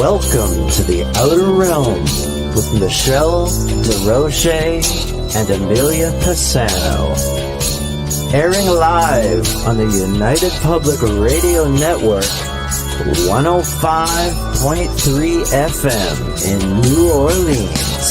Welcome to the Outer Realm with Michelle DeRoche and Amelia Pisano. Airing live on the United Public Radio Network, 105.3 FM in New Orleans.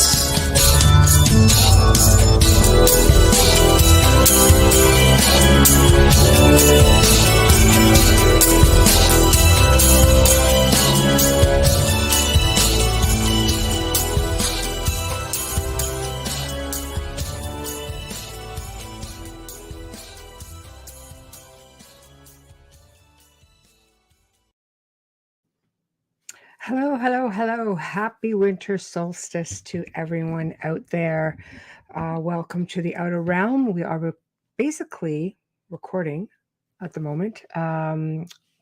Hello, hello, hello. Happy winter solstice to everyone out there. Welcome to the Outer Realm. We are basically recording at the moment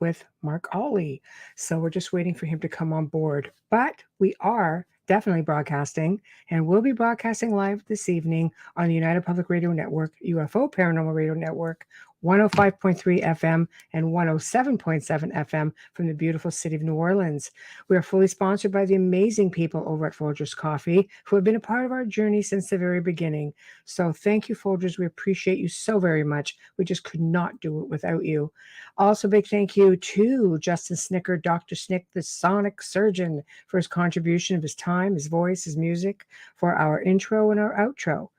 with Mark Olly. So we're just waiting for him to come on board. But we are definitely broadcasting, and we'll be broadcasting live this evening on the United Public Radio Network, UFO Paranormal Radio Network, 105.3 FM and 107.7 FM from the beautiful city of New Orleans. We are fully sponsored by the amazing people over at Folgers Coffee, who have been a part of our journey since the very beginning. So thank you, Folgers. We appreciate you so very much. We just could not do it without you. Also, big thank you to Justin Snicker, Dr. Snick, the sonic surgeon, for his contribution of his time, his voice, his music for our intro and our outro.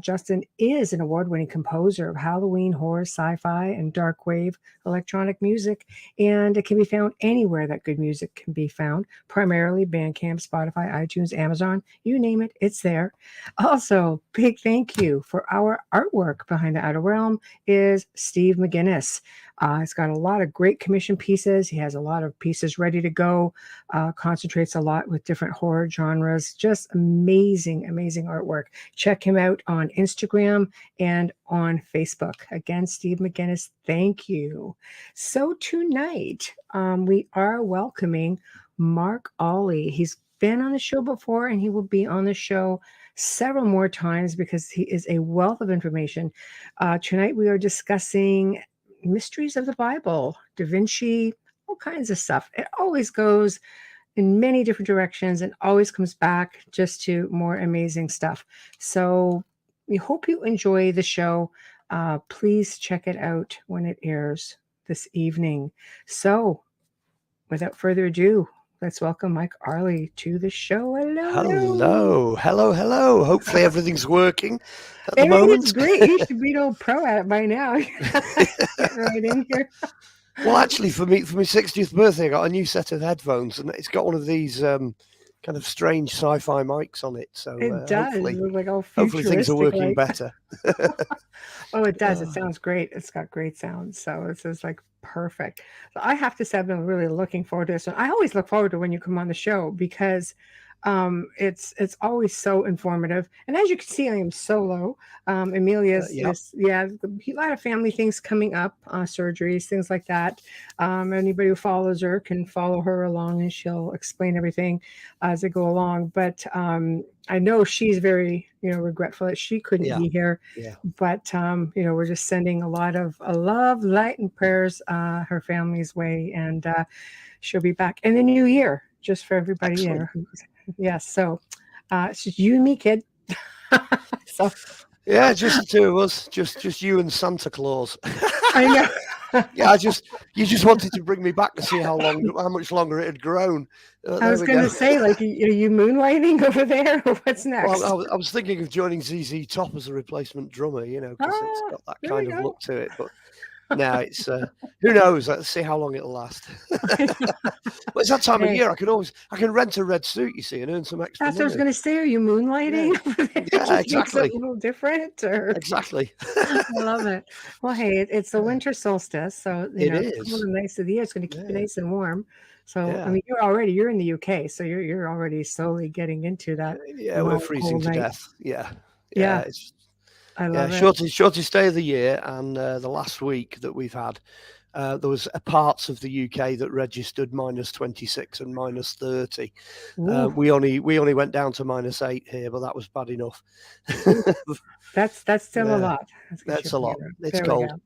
Justin is an award-winning composer of Halloween, horror, sci-fi, and dark wave electronic music, and it can be found anywhere that good music can be found, primarily Bandcamp, Spotify, iTunes, Amazon, you name it, it's there. Also, big thank you for our artwork behind the Outer Realm is Steve McGinnis. He's got a lot of great commission pieces. He has a lot of pieces ready to go, concentrates a lot with different horror genres. Just amazing, amazing artwork. Check him out on Instagram and on Facebook. Again, Steve McGinnis, thank you. So tonight, we are welcoming Mark Olly. He's been on the show before, and he will be on the show several more times because he is a wealth of information. Tonight, we are discussing mysteries of the Bible, Da Vinci, all kinds of stuff. It always goes in many different directions and always comes back just to more amazing stuff. So we hope you enjoy the show. Please check it out when it airs this evening. So without further ado, let's welcome Mike Olly to the show. Hello. Hopefully everything's working at the moment. It's great. You should be an old pro at it by now. Get right in here. Well, actually, for my 60th birthday, I got a new set of headphones, and it's got one of these kind of strange sci-fi mics on it. So it does. Hopefully, it looks like all hopefully things are working better. Oh, it does. It sounds great. It's got great sound. So it's just like perfect. So I have to say, I've been really looking forward to this. So I always look forward to when you come on the show because it's always so informative. And as you can see, I am solo. Amelia's a lot of family things coming up, surgeries, things like that. Anybody who follows her can follow her along, and she'll explain everything as they go along. But I know she's very, regretful that she couldn't be here. Yeah. But we're just sending a lot of love, light, and prayers her family's way, and she'll be back in the new year. Just for everybody there. Yes, so it's just you and me, kid. So yeah, just the two of us, just you and Santa Claus. I know. Yeah, you just wanted to bring me back to see how much longer it had grown. I was going to say, like, are you moonlighting over there, or what's next? Well, I was thinking of joining ZZ Top as a replacement drummer, because it's got that kind of look to it, but. No, it's who knows? Let's see how long it'll last. Well, it's that time of year. I can rent a red suit, you see, and earn some extra. That's what I was going to say. Are you moonlighting? Yeah, exactly. A little different, or exactly. I love it. Well, hey, it's the winter solstice, so it's one of the nights of the year. It's going to keep you nice and warm. So I mean, you're in the UK, so you're already slowly getting into that. Yeah, we're freezing to death. Yeah. It's. I love it. Shortest day of the year, and the last week that we've had, there was parts of the UK that registered -26 and -30. We only went down to -8 here, but that was bad enough. That's still a lot. That's a lot. It's cold.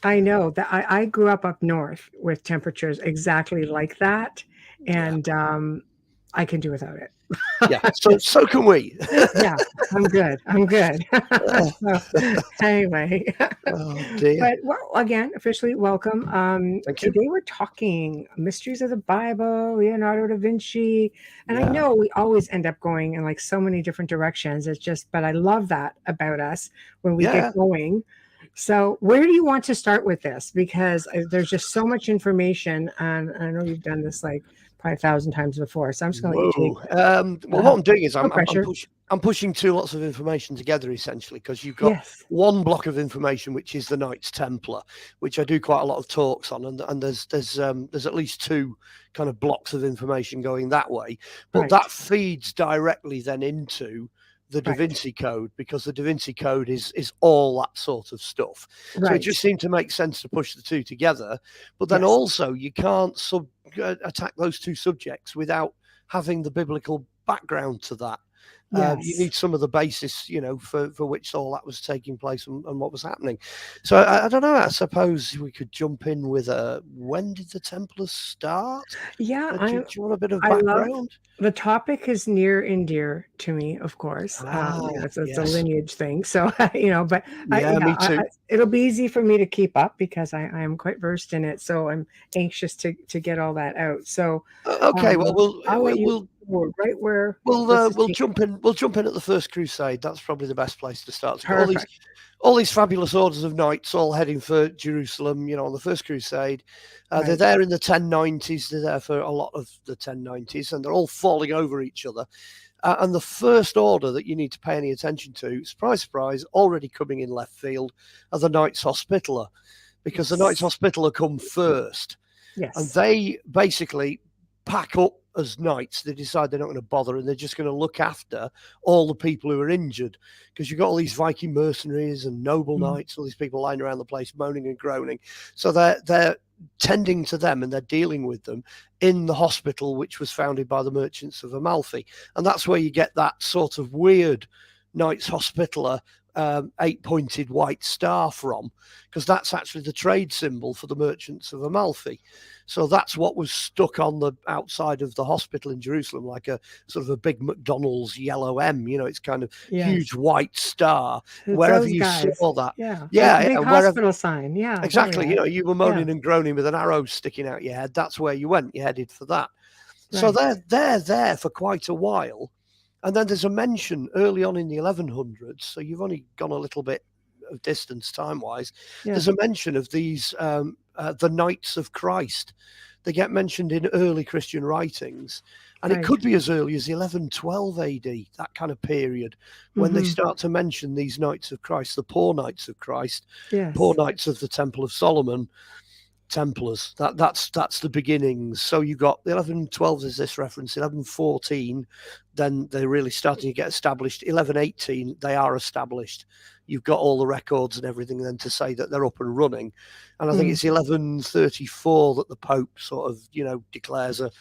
I know that I grew up north with temperatures exactly like that. and I can do without it. Yeah, so can we. Yeah, I'm good. So anyway, Oh dear. but well, again, officially welcome. Thank you. Today we're talking mysteries of the Bible, Leonardo da Vinci, and I Yeah. know we always end up going in like so many different directions. It's just, but I love that about us when we Yeah. get going. So, where do you want to start with this? Because there's just so much information, and I know you've done this like probably 1,000 times before. So I'm just going to let you Whoa. take. Well, what I'm doing is No pressure. I'm pushing two lots of information together essentially, because you've got Yes. one block of information which is the Knights Templar, which I do quite a lot of talks on, and there's at least two kind of blocks of information going that way, but Right. that feeds directly then into the Da Right. Vinci Code, because the Da Vinci Code is all that sort of stuff. So it Right. just seemed to make sense to push the two together. But then Yes. also you can't attack those two subjects without having the biblical background to that. You Yes. need some of the basis, for which all that was taking place and what was happening. So I don't know. I suppose we could jump in with when did the Templars start? Yeah, Do you want a bit of I love background? the topic is near and dear to me, of course. It's a Yes. lineage thing. So, but Yeah, me too. it'll be easy for me to keep up because I am quite versed in it. So I'm anxious to get all that out. So, Okay, well, I'll let we'll right where we'll jump in. We'll jump in at the First Crusade. That's probably the best place to start. Perfect. All these fabulous orders of knights, all heading for Jerusalem. On the First Crusade, they're Right. there in the 1090s. They're there for a lot of the 1090s, and they're all falling over each other. And the first order that you need to pay any attention to, surprise, surprise, already coming in left field, are the Knights Hospitaller, because the Knights Hospitaller come first. Yes. And they basically pack up as knights. They decide they're not going to bother, and they're just going to look after all the people who are injured, because you've got all these Viking mercenaries and noble knights, all these people lying around the place moaning and groaning. So they're tending to them, and they're dealing with them in the hospital which was founded by the merchants of Amalfi. And that's where you get that sort of weird Knights Hospitaller 8-pointed white star from, because that's actually the trade symbol for the merchants of Amalfi. So that's what was stuck on the outside of the hospital in Jerusalem, like a sort of a big McDonald's yellow M. It's kind of huge white star. Wherever you saw that, big hospital sign. Yeah, exactly. You were moaning and groaning with an arrow sticking out your head. That's where you went. You headed for that. Right. So they're there for quite a while. And then there's a mention early on in the 1100s, so you've only gone a little bit of distance time-wise. Yeah. There's a mention of these, the Knights of Christ. They get mentioned in early Christian writings, and it could be as early as 1112 AD, that kind of period, when they start to mention these Knights of Christ, the poor Knights of Christ, poor Knights of the Temple of Solomon, Templars. That's the beginnings. So you've got 1112 is this reference, 1114, then they're really starting to get established. 1118, they are established. You've got all the records and everything then to say that they're up and running. And I think it's 1134 that the Pope sort of, declares a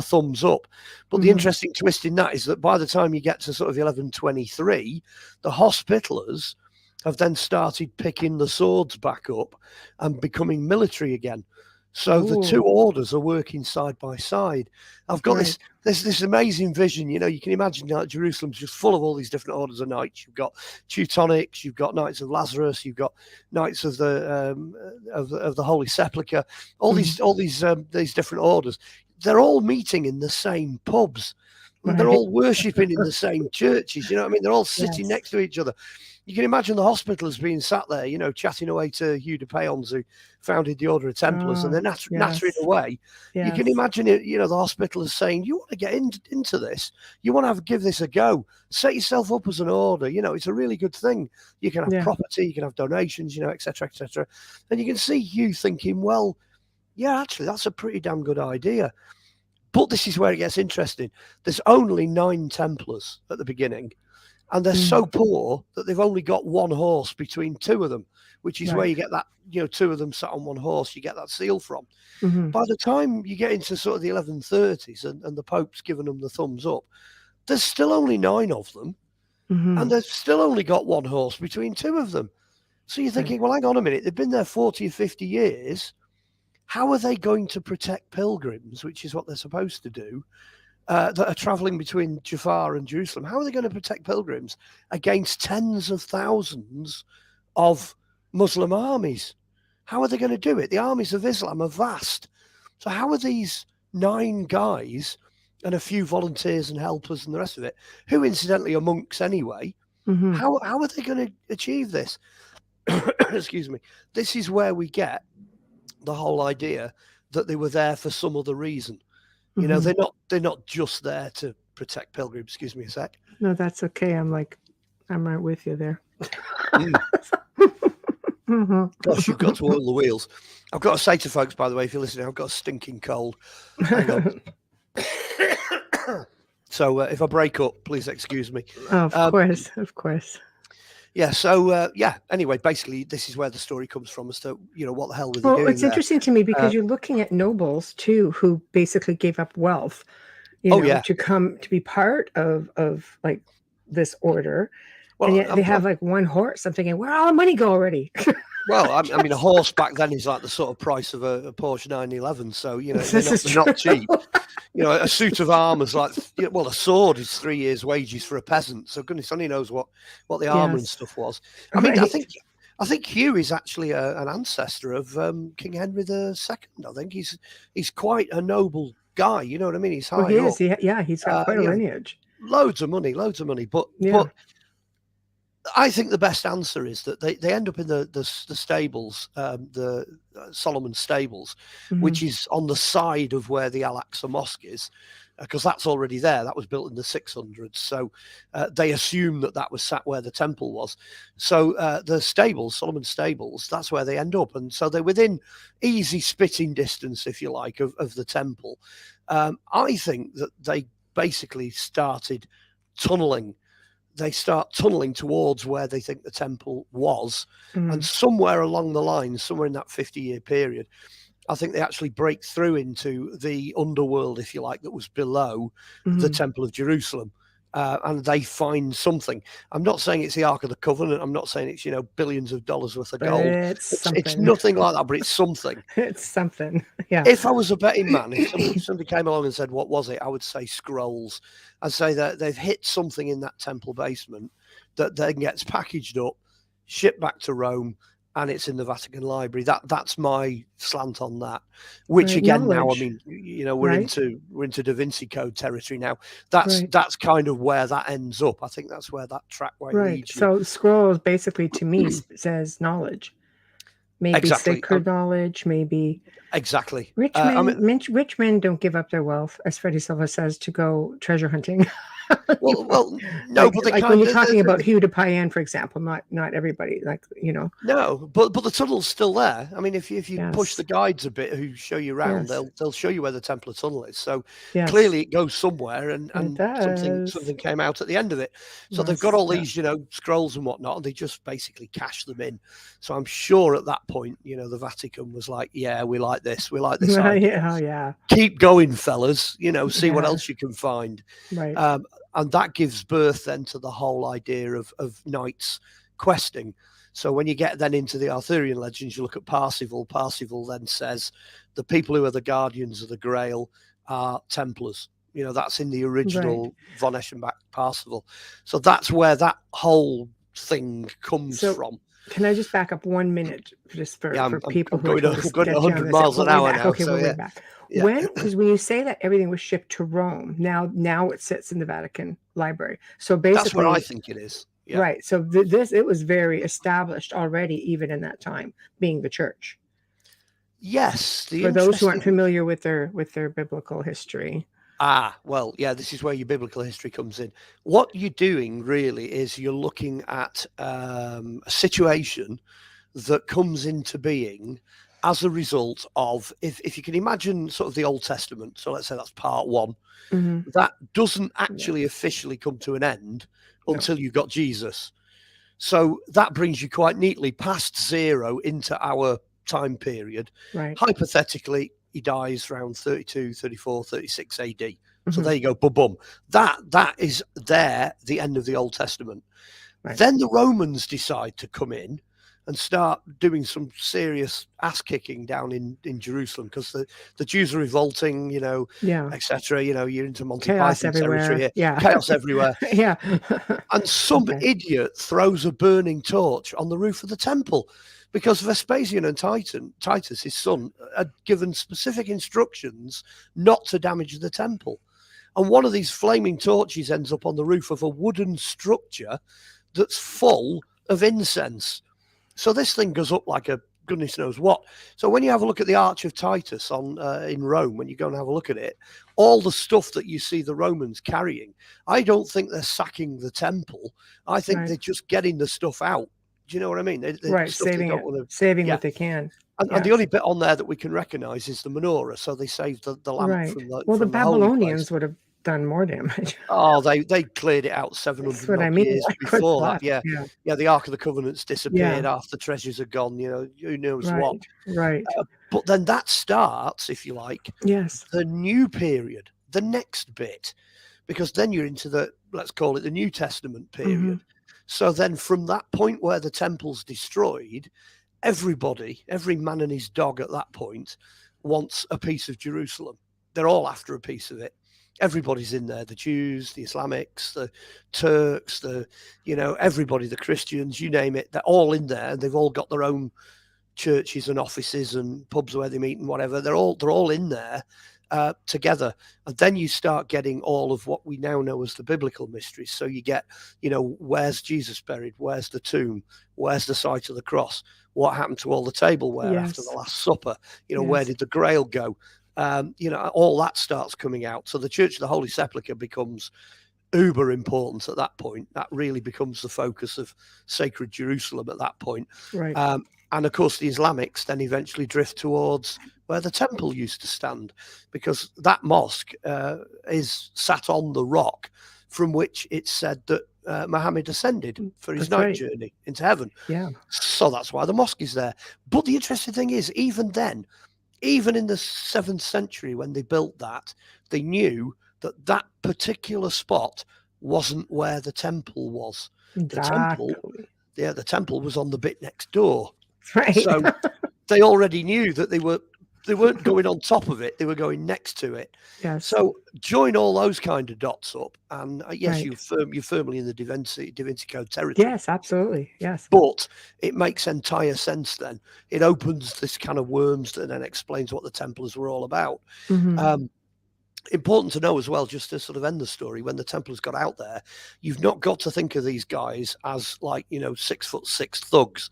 thumbs up. But the interesting twist in that is that by the time you get to sort of 1123, the Hospitallers have then started picking the swords back up and becoming military again. So the two orders are working side by side. I've got this amazing vision. You can imagine that Jerusalem's just full of all these different orders of knights. You've got Teutonics, you've got Knights of Lazarus, you've got Knights of the Holy Sepulchre. All these different orders. They're all meeting in the same pubs. Right. They're all worshipping in the same churches. You know what I mean? They're all sitting next to each other. You can imagine the Hospitallers being sat there, chatting away to Hugh de Payens, who founded the Order of Templars, and they're nattering away. Yes. You can imagine it, the Hospitallers saying, you want to get into this? You want to give this a go? Set yourself up as an order. It's a really good thing. You can have property, you can have donations, et cetera, et cetera. And you can see Hugh thinking, well, yeah, actually, that's a pretty damn good idea. But this is where it gets interesting. There's only 9 Templars at the beginning. And they're so poor that they've only got one horse between two of them, which is where you get that, two of them sat on one horse, you get that seal from. By the time you get into sort of the 1130s and the Pope's given them the thumbs up, there's still only 9 of them. And they've still only got one horse between two of them. So you're thinking, well, hang on a minute, they've been there 40 or 50 years. how are they going to protect pilgrims, which is what they're supposed to do, that are traveling between Jaffa and Jerusalem? How are they going to protect pilgrims against tens of thousands of Muslim armies? How are they going to do it? The armies of Islam are vast. So how are these 9 guys and a few volunteers and helpers and the rest of it, who incidentally are monks anyway, how are they going to achieve this? Excuse me. This is where we get the whole idea that they were there for some other reason. You know, they're not just there to protect pilgrims. Excuse me a sec. No, that's okay. I'm right with you there. Gosh, you've got to oil the wheels. I've got to say to folks, by the way, if you're listening, I've got a stinking cold. Hang on. So if I break up, please excuse me. Of course. Yeah. So anyway, basically, this is where the story comes from as to, you know, what the hell were they doing it's there? interesting to me because you're looking at nobles too, who basically gave up wealth, to come to be part of like this order. Well, and yet they have like one horse. I'm thinking, where'd all the money go already? Well, I mean, a horse back then is like the sort of price of a Porsche 911. So, you know, they're not cheap. You know, a suit of armour is like, well, a sword is 3 years' wages for a peasant. So goodness only knows what the armour and stuff was. I mean, I think Hugh is actually an ancestor of King Henry II. I think he's quite a noble guy. You know what I mean? He's high up. He is. He's got quite a lineage. Loads of money. But I think the best answer is that they end up in the stables, the Solomon stables, which is on the side of where the Al-Aqsa Mosque is, because that's already there. That was built in the 600s. So they assume that was sat where the temple was. So the stables, Solomon stables, that's where they end up. And so they're within easy spitting distance, if you like, of the temple. I think that they basically started tunneling. They start tunneling towards where they think the temple was. And somewhere along the line, somewhere in that 50-year period, I think they actually break through into the underworld, if you like, that was below the Temple of Jerusalem. And they find something. I'm not saying it's the Ark of the Covenant. I'm not saying it's, you know, billions of dollars worth of gold. It's nothing like that, but it's something. It's something. Yeah. If I was a betting man, if somebody came along and said, what was it? I would say scrolls. I'd say that they've hit something in that temple basement that then gets packaged up, shipped back to Rome, and it's in the Vatican Library. That's my slant on that. Which again, now, I mean, you know, we're into Da Vinci Code territory now. That's kind of where that ends up. I think that's where that trackway leads you. So scrolls basically to me says knowledge. Maybe sacred knowledge, maybe rich men. Rich men don't give up their wealth, as Freddie Silva says, to go treasure hunting. Well, no, but like when you're talking about Hugh de Payen, for example, not everybody, like, you know. No, but the tunnel's still there. I mean, if you push the guides a bit who show you around, they'll show you where the Templar tunnel is. So clearly it goes somewhere, and something came out at the end of it. So they've got all these, you know, scrolls and whatnot, and they just basically cash them in. So I'm sure at that point, you know, the Vatican was like, yeah, we like this idea. Keep going, fellas. You know, see what else you can find. Right. And that gives birth then to the whole idea of knights questing. So when you get then into the Arthurian legends, you look at Parsifal. Parsifal then says the people who are the guardians of the Grail are Templars. You know, that's in the original von Eschenbach Parsifal. So that's where that whole thing comes from. Can I just back up 1 minute just for people who are going 100 miles an hour now? Okay, we're back. Because when you say that everything was shipped to Rome, now it sits in the Vatican Library. So basically, that's what I think it is. Yeah. Right. So it was very established already, even in that time, being the church. Yes. For those who aren't familiar with their biblical history. Well, yeah, this is where your biblical history comes in. What you're doing really is you're looking at a situation that comes into being as a result of, if you can imagine sort of the Old Testament, so let's say that's part 1, that doesn't actually officially come to an end until you've got Jesus. So that brings you quite neatly past 0 into our time period. Right. Hypothetically, he dies around 32, 34, 36 AD. So there you go, boom. That is the end of the Old Testament. Right. Then the Romans decide to come in and start doing some serious ass kicking down in Jerusalem, because the Jews are revolting, Yeah. etc. You're into Monty Chaos Python territory everywhere. here. Yeah. Chaos everywhere. Yeah. And some Okay. idiot throws a burning torch on the roof of the temple, because Vespasian and Titus, his son, had given specific instructions not to damage the temple. And one of these flaming torches ends up on the roof of a wooden structure that's full of incense. So this thing goes up like a goodness knows what. So when you have a look at the Arch of Titus in Rome, when you go and have a look at it, all the stuff that you see the Romans carrying, I don't think they're sacking the temple. I think they're just getting the stuff out. Do you know what I mean? Saving what they can. And the only bit on there that we can recognise is the menorah. So they saved the lamp from the the Babylonians would have done more damage. Oh, they cleared it out 700 years before that. Yeah. The Ark of the Covenant's disappeared. Half the treasures are gone. Who knows what. Right. But then that starts, if you like, the new period, the next bit, because then you're into let's call it the New Testament period. Mm-hmm. So then from that point where the temple's destroyed, every man and his dog at that point wants a piece of Jerusalem. They're all after a piece of it. Everybody's in there, the Jews, the Islamics, the Turks, everybody, the Christians, you name it, they're all in there, and they've all got their own churches and offices and pubs where they meet and whatever. They're all in there together. And then you start getting all of what we now know as the biblical mysteries. So you get, where's Jesus buried? Where's the tomb? Where's the site of the cross? What happened to all the tableware after the Last Supper? Where did the Grail go? All that starts coming out. So the Church of the Holy Sepulchre becomes uber important at that point. That really becomes the focus of sacred Jerusalem at that point. Right. And of course, the Islamics then eventually drift towards where the temple used to stand, because that mosque is sat on the rock from which it's said that Muhammad ascended for his night journey into heaven. Yeah. So that's why the mosque is there. But the interesting thing is, even then, even in the 7th century, when they built that, they knew that particular spot wasn't where the temple was. Exactly. The temple was on the bit next door. Right. So they already knew that they weren't going on top of it; they were going next to it. Yes. So join all those kind of dots up, and you're firmly in the Da Vinci Code territory. Yes, absolutely. Yes. But it makes entire sense then. It opens this kind of worms that then explains what the Templars were all about. Mm-hmm. Important to know as well, just to sort of end the story, when the Templars got out there, you've not got to think of these guys as 6'6" thugs.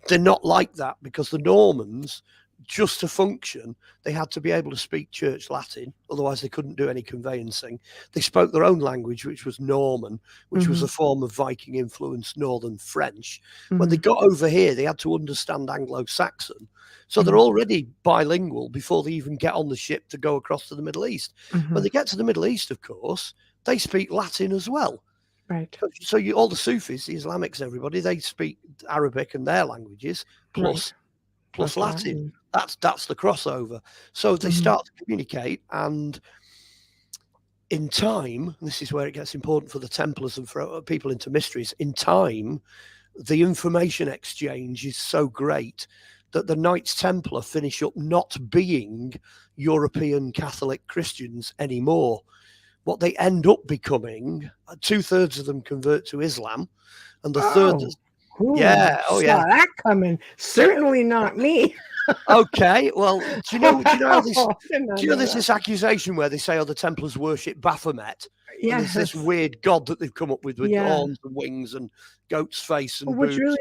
They're not like that, because the Normans, just to function, they had to be able to speak Church Latin, otherwise they couldn't do any conveyancing. They spoke their own language, which was Norman, which was a form of Viking-influenced Northern French. When they got over here, they had to understand Anglo-Saxon. So they're already bilingual before they even get on the ship to go across to the Middle East. When they get to the Middle East, of course, they speak Latin as well. Right. So all the Sufis, the Islamics, everybody, they speak Arabic and their languages plus Latin. That's the crossover. So they start to communicate, and in time, this is where it gets important for the Templars and for people into mysteries. In time, the information exchange is so great that the Knights Templar finish up not being European Catholic Christians anymore. What they end up becoming, 2/3 of them convert to Islam, and the third. Saw that coming. Certainly not me. Okay, well, do you know there's this accusation where they say, the Templars worship Baphomet? Yeah, there's this weird god that they've come up with horns and wings and goat's face and boobs. Which really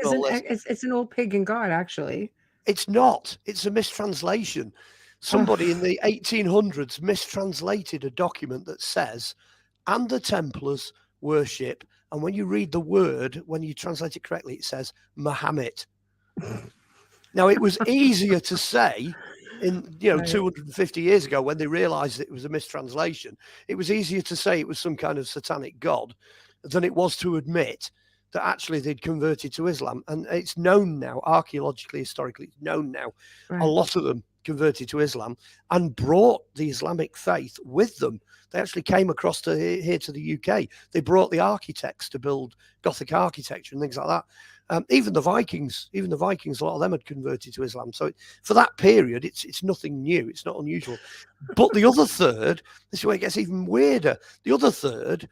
it's an old pagan god, actually. It's not. It's a mistranslation. Somebody in the 1800s mistranslated a document that says, and the Templars worship, and when you read the word, when you translate it correctly, it says Muhammad. Now, it was easier to say in 250 years ago, when they realized it was a mistranslation. It was easier to say it was some kind of satanic god than it was to admit that actually they'd converted to Islam. And it's known now, archaeologically, historically, it's known now, a lot of them converted to Islam and brought the Islamic faith with them. They actually came across here to the UK. They brought the architects to build Gothic architecture and things like that. Even the Vikings, a lot of them had converted to Islam. So for that period, it's nothing new. It's not unusual. But the other third, this is where it gets even weirder. The other third,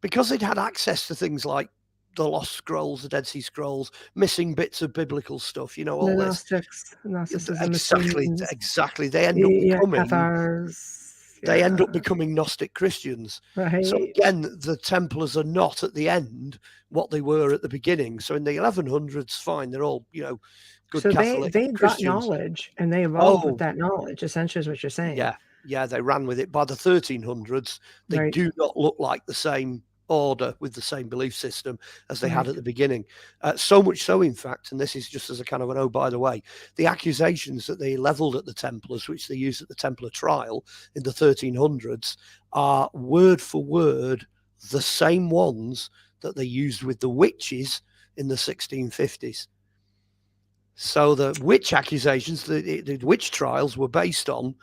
because they'd had access to things like the Lost Scrolls, the Dead Sea Scrolls, missing bits of biblical stuff, all the this. Gnosticism, Exactly. They end up becoming Cathars. They end up becoming Gnostic Christians. Right. So again, the Templars are not at the end what they were at the beginning. So in the 1100s, fine, they're all good so Catholic they Christians. Got knowledge and they evolved with that knowledge. Essentially, is what you're saying. Yeah, they ran with it. By the 1300s, they do not look like the same order with the same belief system as they had at the beginning. So much so, in fact, and this is just as a kind of an oh, by the way, the accusations that they leveled at the Templars, which they used at the Templar trial in the 1300s, are word for word the same ones that they used with the witches in the 1650s. So the witch accusations, the witch trials were based on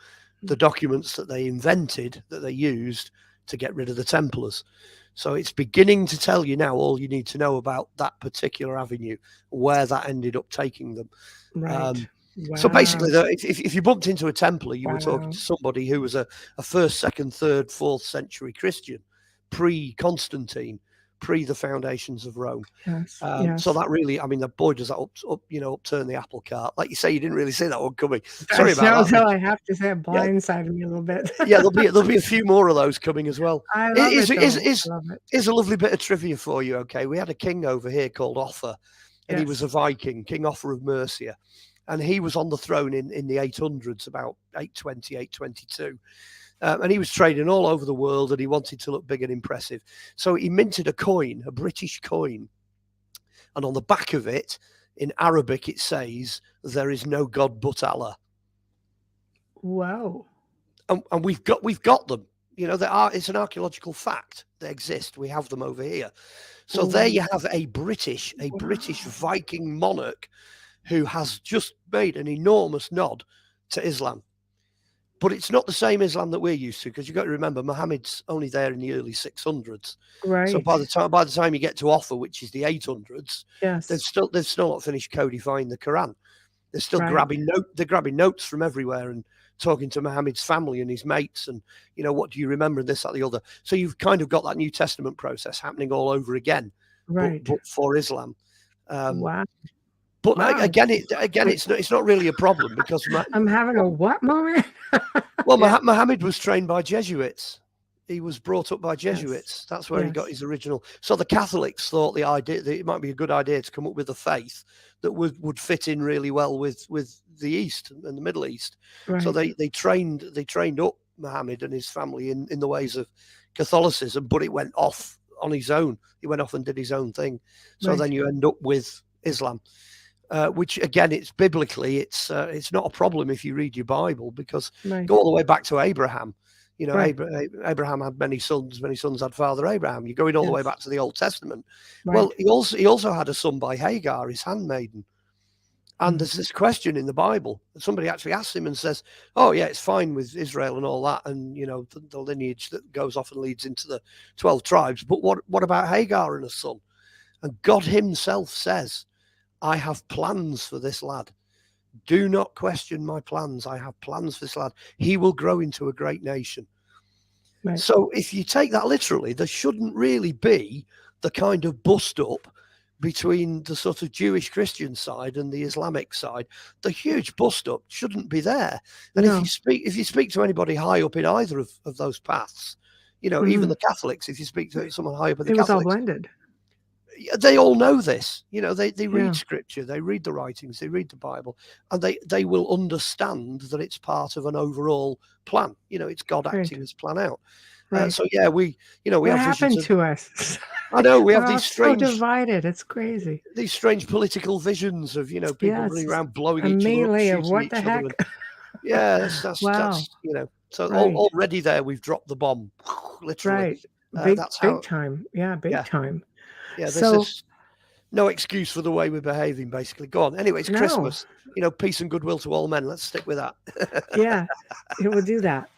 the documents that they invented, that they used to get rid of the Templars. So it's beginning to tell you now all you need to know about that particular avenue, where that ended up taking them. Right. So basically, if you bumped into a Templar, you were talking to somebody who was a 1st, 2nd, 3rd, 4th century Christian, pre-Constantine, pre the foundations of Rome. Yes. So that really, boy, does that upturn the apple cart. Like you say, you didn't really see that one coming. Sorry about that. So I have to say, it blindsided me a little bit. There'll be a few more of those coming as well. I love it. Here's a lovely bit of trivia for you. Okay, we had a king over here called Offa, and he was a Viking, King Offa of Mercia, and he was on the throne in the 800s, about 820, 822. And he was trading all over the world, and he wanted to look big and impressive. So he minted a coin, a British coin. And on the back of it, in Arabic, it says, "There is no God but Allah." Wow. And we've got them. It's an archaeological fact. They exist. We have them over here. So there you have a British Viking monarch who has just made an enormous nod to Islam. But it's not the same Islam that we're used to, because you've got to remember Muhammad's only there in the early 600s. Right. So by the time you get to Offa, which is the 800s, they've still not finished codifying the Quran. They're still grabbing notes from everywhere and talking to Muhammad's family and his mates, and what do you remember, and this, that, the other. So you've kind of got that New Testament process happening all over again, but for Islam. Wow. But again, it's not really a problem, because I'm having a what moment? Well, Muhammad was trained by Jesuits. He was brought up by Jesuits. Yes. That's where he got his original. So the Catholics thought the idea that it might be a good idea to come up with a faith that would fit in really well with the East and the Middle East. Right. So they trained up Muhammad and his family in the ways of Catholicism, but it went off on his own. He went off and did his own thing. So then you end up with Islam. Which again, it's biblically, it's not a problem if you read your Bible, because go all the way back to Abraham. Abraham had many sons had Father Abraham. You're going all the way back to the Old Testament. Well, he also had a son by Hagar, his handmaiden. And there's this question in the Bible. Somebody actually asks him and says, "Oh yeah, it's fine with Israel and all that, and the lineage that goes off and leads into the 12 tribes. But what about Hagar and a son?" And God Himself says, "I have plans for this lad. Do not question my plans. I have plans for this lad. He will grow into a great nation." Right. So if you take that literally, there shouldn't really be the kind of bust up between the sort of Jewish Christian side and the Islamic side. The huge bust up shouldn't be there. And if you speak to anybody high up in either of those paths, even the Catholics, if you speak to someone high up in the Catholics, it was all blended. They all know this, they read scripture, they read the writings, they read the Bible, and they will understand that it's part of an overall plan. It's God acting his plan out. Right. So we what have happened to us? I know we have these strange, so divided. It's crazy. These strange political visions of people running around blowing each melee other up, of what the heck. That's So already there we've dropped the bomb, literally. Right. Big time. Yeah, big time. Yeah, this is no excuse for the way we're behaving, basically. Go on. Anyway, it's Christmas. Peace and goodwill to all men. Let's stick with that. Yeah, it will do that.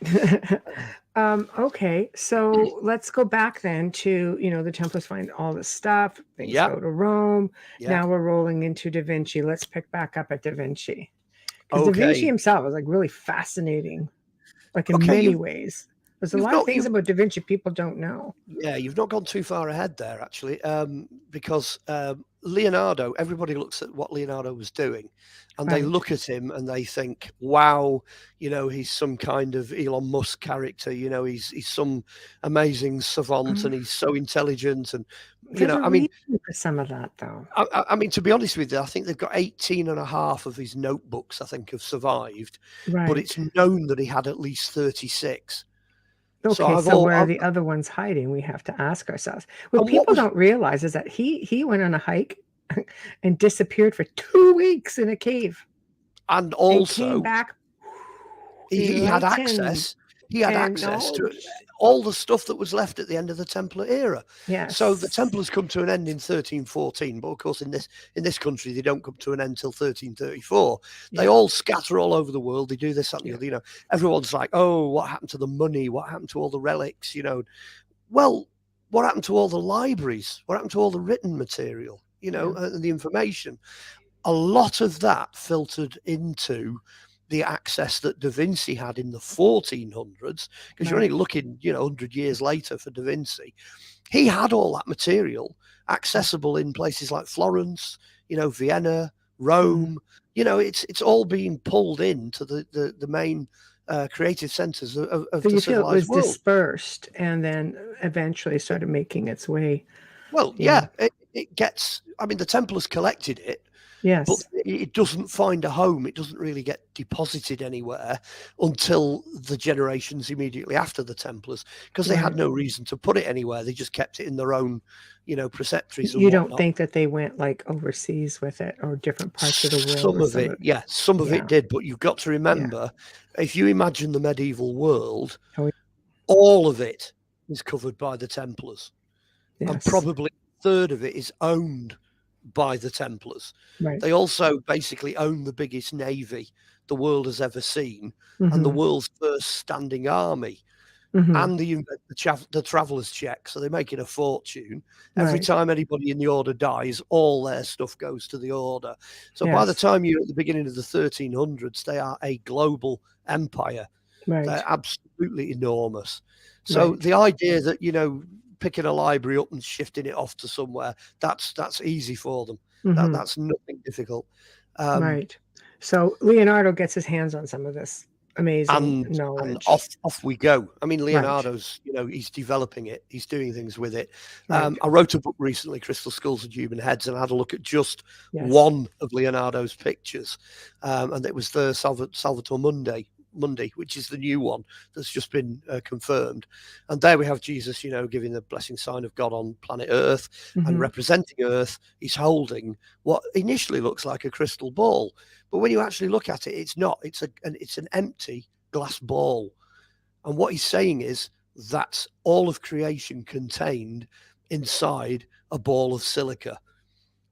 Okay, so let's go back then to, the Templars find all this stuff, things Yeah. go to Rome. Yeah. Now we're rolling into Da Vinci. Let's pick back up at Da Vinci. Because Da Vinci Okay. himself is like really fascinating, like in Okay, many ways. There's a you've lot of not- things you've- about Da Vinci people don't know. Yeah, you've not gone too far ahead there, actually, because Leonardo, everybody looks at what Leonardo was doing, and they Right. look at him and they think, wow, he's some kind of Elon Musk character, he's some amazing savant and he's so intelligent. And, There's a reason for some of that, though. I mean, to be honest with you, I think they've got 18 and a half of his notebooks, I think, have survived, Right. but it's known that he had at least 36. Okay, so where are the other ones hiding? We have to ask ourselves. What people don't realize is that he went on a hike and disappeared for 2 weeks in a cave. And also came back. He had access. He had access to all the stuff that was left at the end of the Templar era. Yes. So the Templars come to an end in 1314, but of course in this country they don't come to an end until 1334. Yeah. They all scatter all over the world. They do this, that, and the other. Everyone's like, "Oh, what happened to the money? What happened to all the relics?" Well, what happened to all the libraries? What happened to all the written material? And the information. A lot of that filtered into the access that Da Vinci had in the 1400s, because you're only looking, 100 years later for Da Vinci. He had all that material accessible in places like Florence, Vienna, Rome. It's all being pulled into the main creative centers of the civilized world. So you feel it was dispersed and then eventually started making its way. Well, it gets, the Templars collected it. Yes. But it doesn't find a home. It doesn't really get deposited anywhere until the generations immediately after the Templars, because they had no reason to put it anywhere. They just kept it in their own, preceptories. You don't think that they went like overseas with it or different parts of the world? Some of it did. But you've got to remember, if you imagine the medieval world, all of it is covered by the Templars. Yes. And probably a third of it is owned by the Templars. Right. They also basically own the biggest navy the world has ever seen, and the world's first standing army, and the traveller's check. So they're making a fortune. Every time anybody in the order dies, all their stuff goes to the order. So by the time you're at the beginning of the 1300s, they are a global empire. Right. They're absolutely enormous. So the idea that, picking a library up and shifting it off to somewhere, that's easy for them. That's nothing difficult. Right. So Leonardo gets his hands on some of this amazing knowledge. And off we go. Leonardo's, he's developing it. He's doing things with it. I wrote a book recently, Crystal Skulls and Human Heads, and I had a look at just one of Leonardo's pictures. And it was the Salvator Mundi, which is the new one that's just been confirmed. And there we have Jesus, giving the blessing sign of God on planet Earth, and representing Earth. He's holding what initially looks like a crystal ball, but when you actually look at it, it's not. It's an empty glass ball. And what he's saying is that's all of creation contained inside a ball of silica,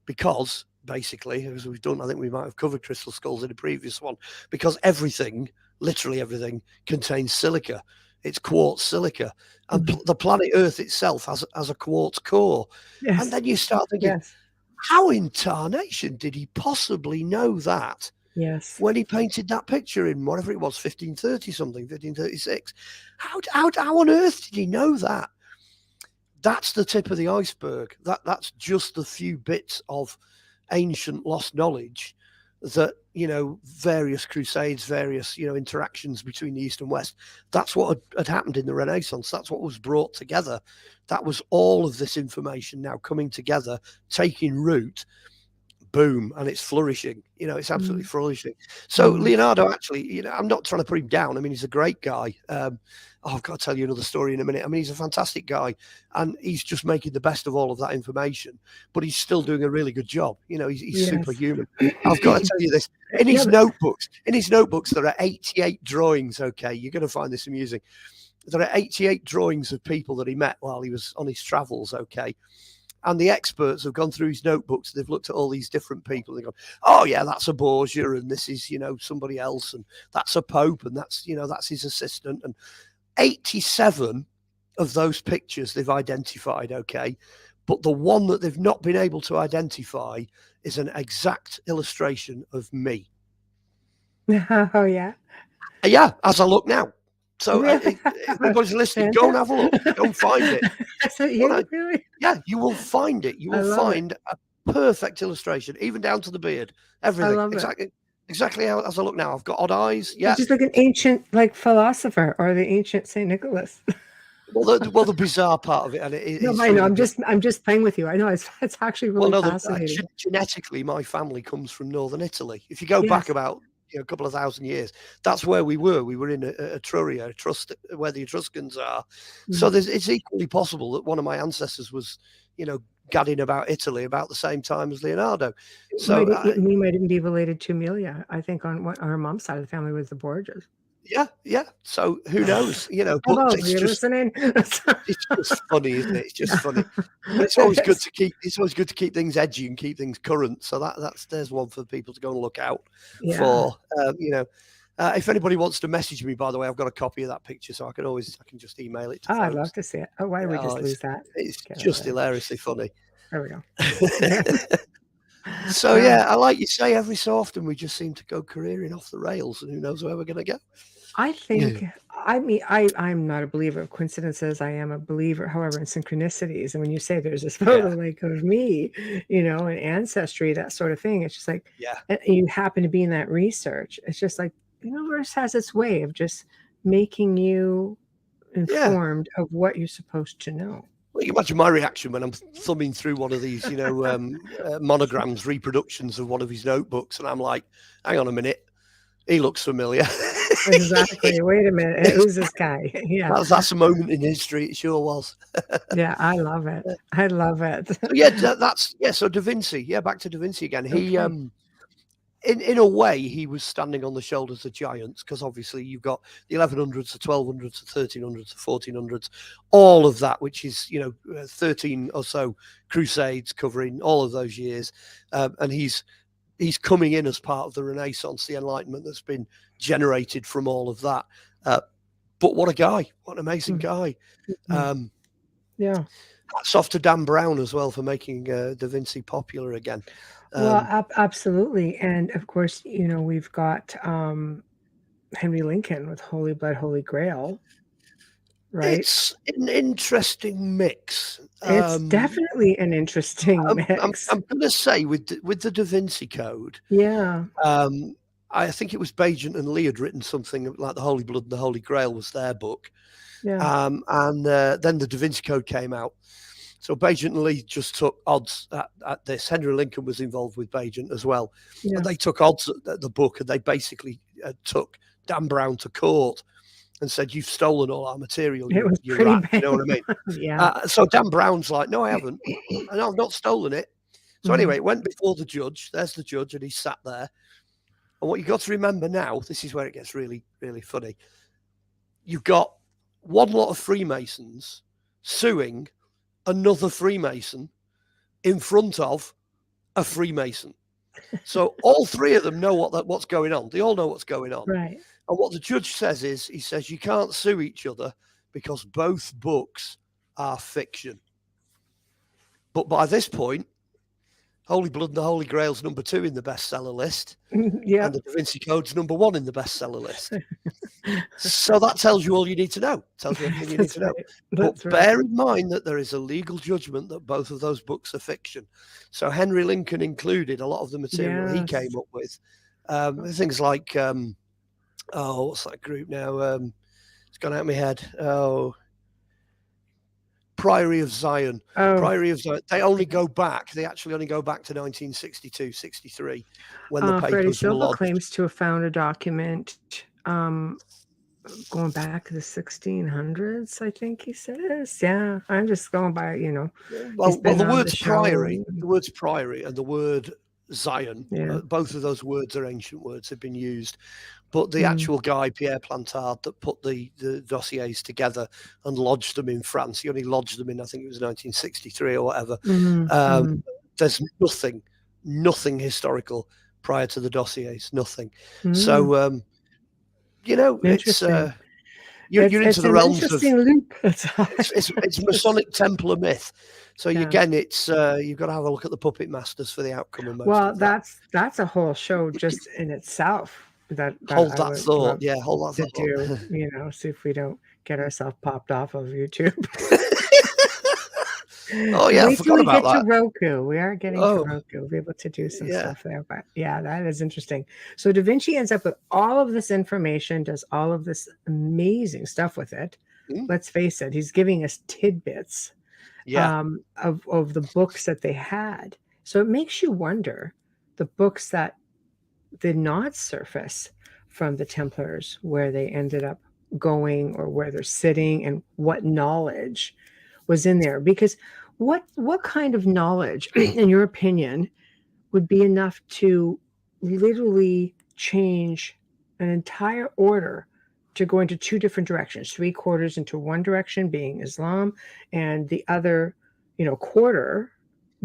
because basically, as we've done, I think we might have covered crystal skulls in a previous one, because everything, literally everything, contains silica. It's quartz silica, and the planet Earth itself has a quartz core. Yes. And then you start thinking, how in tarnation did he possibly know that? Yes. When he painted that picture in whatever it was, 1530 something, 1536, how on earth did he know that? That's the tip of the iceberg. That's just the few bits of ancient lost knowledge that, various crusades, various, interactions between the East and West. That's what had happened in the Renaissance. That's what was brought together. That was all of this information now coming together, taking root, boom, and it's flourishing. It's absolutely flourishing. So Leonardo, actually, I'm not trying to put him down. He's a great guy. I've got to tell you another story in a minute. He's a fantastic guy, and he's just making the best of all of that information, but he's still doing a really good job. He's superhuman. I've got to tell you this. In his notebooks, there are 88 drawings. Okay, you're going to find this amusing. There are 88 drawings of people that he met while he was on his travels. Okay. And the experts have gone through his notebooks. They've looked at all these different people. They've gone, oh, yeah, that's a Borgia, and this is, somebody else, and that's a pope, and that's, that's his assistant. And 87 of those pictures they've identified, okay? But the one that they've not been able to identify is an exact illustration of me. Oh, yeah. Yeah, as I look now. So Really? everybody's listening, go and have a look. Go and find it. Is it you, really? Yeah, you will find it. You will find a perfect illustration, even down to the beard. Everything. I love it. Exactly how, as I look now. I've got odd eyes. Yeah. It's just like an ancient philosopher or the ancient St. Nicholas. Well, the bizarre part of it, and it No, is I know. really I'm just playing with you. I know it's actually really fascinating. Genetically, my family comes from northern Italy. If you go back about a couple of thousand years, that's where we were. We were in Etruria, where the Etruscans are. So it's equally possible that one of my ancestors was, gadding about Italy about the same time as Leonardo. So we might even be related to Amelia. I think on our mom's side of the family was the Borgias. Yeah. So who knows? But it's listening. It's just funny, isn't it? It's just funny. But it's always good to keep. It's always good to keep things edgy and keep things current. So there's one for people to go and look out for. If anybody wants to message me, by the way, I've got a copy of that picture, so I can just email it to folks. I'd love to see it. Oh, why did we just lose that? It's just hilariously funny. There we go. So I like you say, every so often we just seem to go careering off the rails, and who knows where we're going to go. I think, I'm not a believer of coincidences. I am a believer, however, in synchronicities. And when you say there's this photo of me, and ancestry, that sort of thing, it's just like, and you happen to be in that research. It's just like the universe has its way of just making you informed of what you're supposed to know. Well, you imagine my reaction when I'm thumbing through one of these, monograms, reproductions of one of his notebooks, and I'm like, hang on a minute, he looks familiar. Exactly. Wait a minute. Who's this guy? Yeah. That's a moment in history. It sure was. Yeah, I love it. I love it. So Da Vinci. Yeah, back to Da Vinci again. He in a way, he was standing on the shoulders of giants, because obviously you've got the 1100s, the 1200s, the 1300s, the 1400s, all of that, which is 13 or so crusades covering all of those years, and he's coming in as part of the Renaissance, the Enlightenment that's been generated from all of that. But what a guy! What an amazing guy! Hats off to Dan Brown as well for making Da Vinci popular again. Well, absolutely, and of course, we've got Henry Lincoln with Holy Blood, Holy Grail. Right. It's an interesting mix. It's definitely an interesting mix. I'm going to say with the Da Vinci Code. Yeah. I think it was Bagent and Lee had written something like the Holy Blood and the Holy Grail was their book. Yeah. And then the Da Vinci Code came out. So Bagent and Lee just took odds at this. Henry Lincoln was involved with Bagent as well. Yeah. And they took odds at the book, and they basically took Dan Brown to court and said, "You've stolen all our material. It was you're pretty rat." bad. You know what I mean? Yeah. So Dan Brown's like, "No, I haven't. And I've not stolen it." So anyway, it went before the judge. There's the judge, and he sat there. And what you got to remember now, this is where it gets really, really funny. You've got one lot of Freemasons suing another Freemason in front of a Freemason. So all three of them know what's going on. They all know what's going on. Right. And what the judge says is, he says, you can't sue each other because both books are fiction. But by this point, Holy Blood and the Holy Grail's number 2 in the bestseller list. Yeah. And the Da Vinci Code's number 1 in the bestseller list. So that tells you all you need to know. Tells you everything you need to know. But bear in mind that there is a legal judgment that both of those books are fiction. So Henry Lincoln included a lot of the material he came up with. Things like, what's that group now? It's gone out of my head. Priory of Zion. Priory of Zion. They actually only go back to 1962, 63, when the papers Freddie were Silva lodged. claims to have found a document going back to the 1600s, I think he says. Yeah, I'm just going by, Well, the words priory, and the word Zion, both of those words are ancient words, have been used. But the actual guy, Pierre Plantard, that put the dossiers together and lodged them in France, he only lodged them in, I think it was 1963 or whatever. There's nothing historical prior to the dossiers, nothing. So, it's... you're into the an realms of interesting loop. it's Masonic Templar myth. So again, it's you've got to have a look at the puppet masters for the outcome of most of that. That's a whole show just in itself. That Hold I that would thought. love Yeah, hold that to thought. do. See if we don't get ourselves popped off of YouTube. Oh yeah, I Wait till forgot we about get that. to Roku. We are getting to Roku. We'll be able to do some Yeah. stuff there. But yeah, that is interesting. So Da Vinci ends up with all of this information, does all of this amazing stuff with it. Let's face it, he's giving us tidbits of the books that they had. So it makes you wonder the books that did not surface from the Templars, where they ended up going or where they're sitting and what knowledge was in there. Because what kind of knowledge, in your opinion, would be enough to literally change an entire order to go into two different directions, 3/4 into one direction being Islam and the other, quarter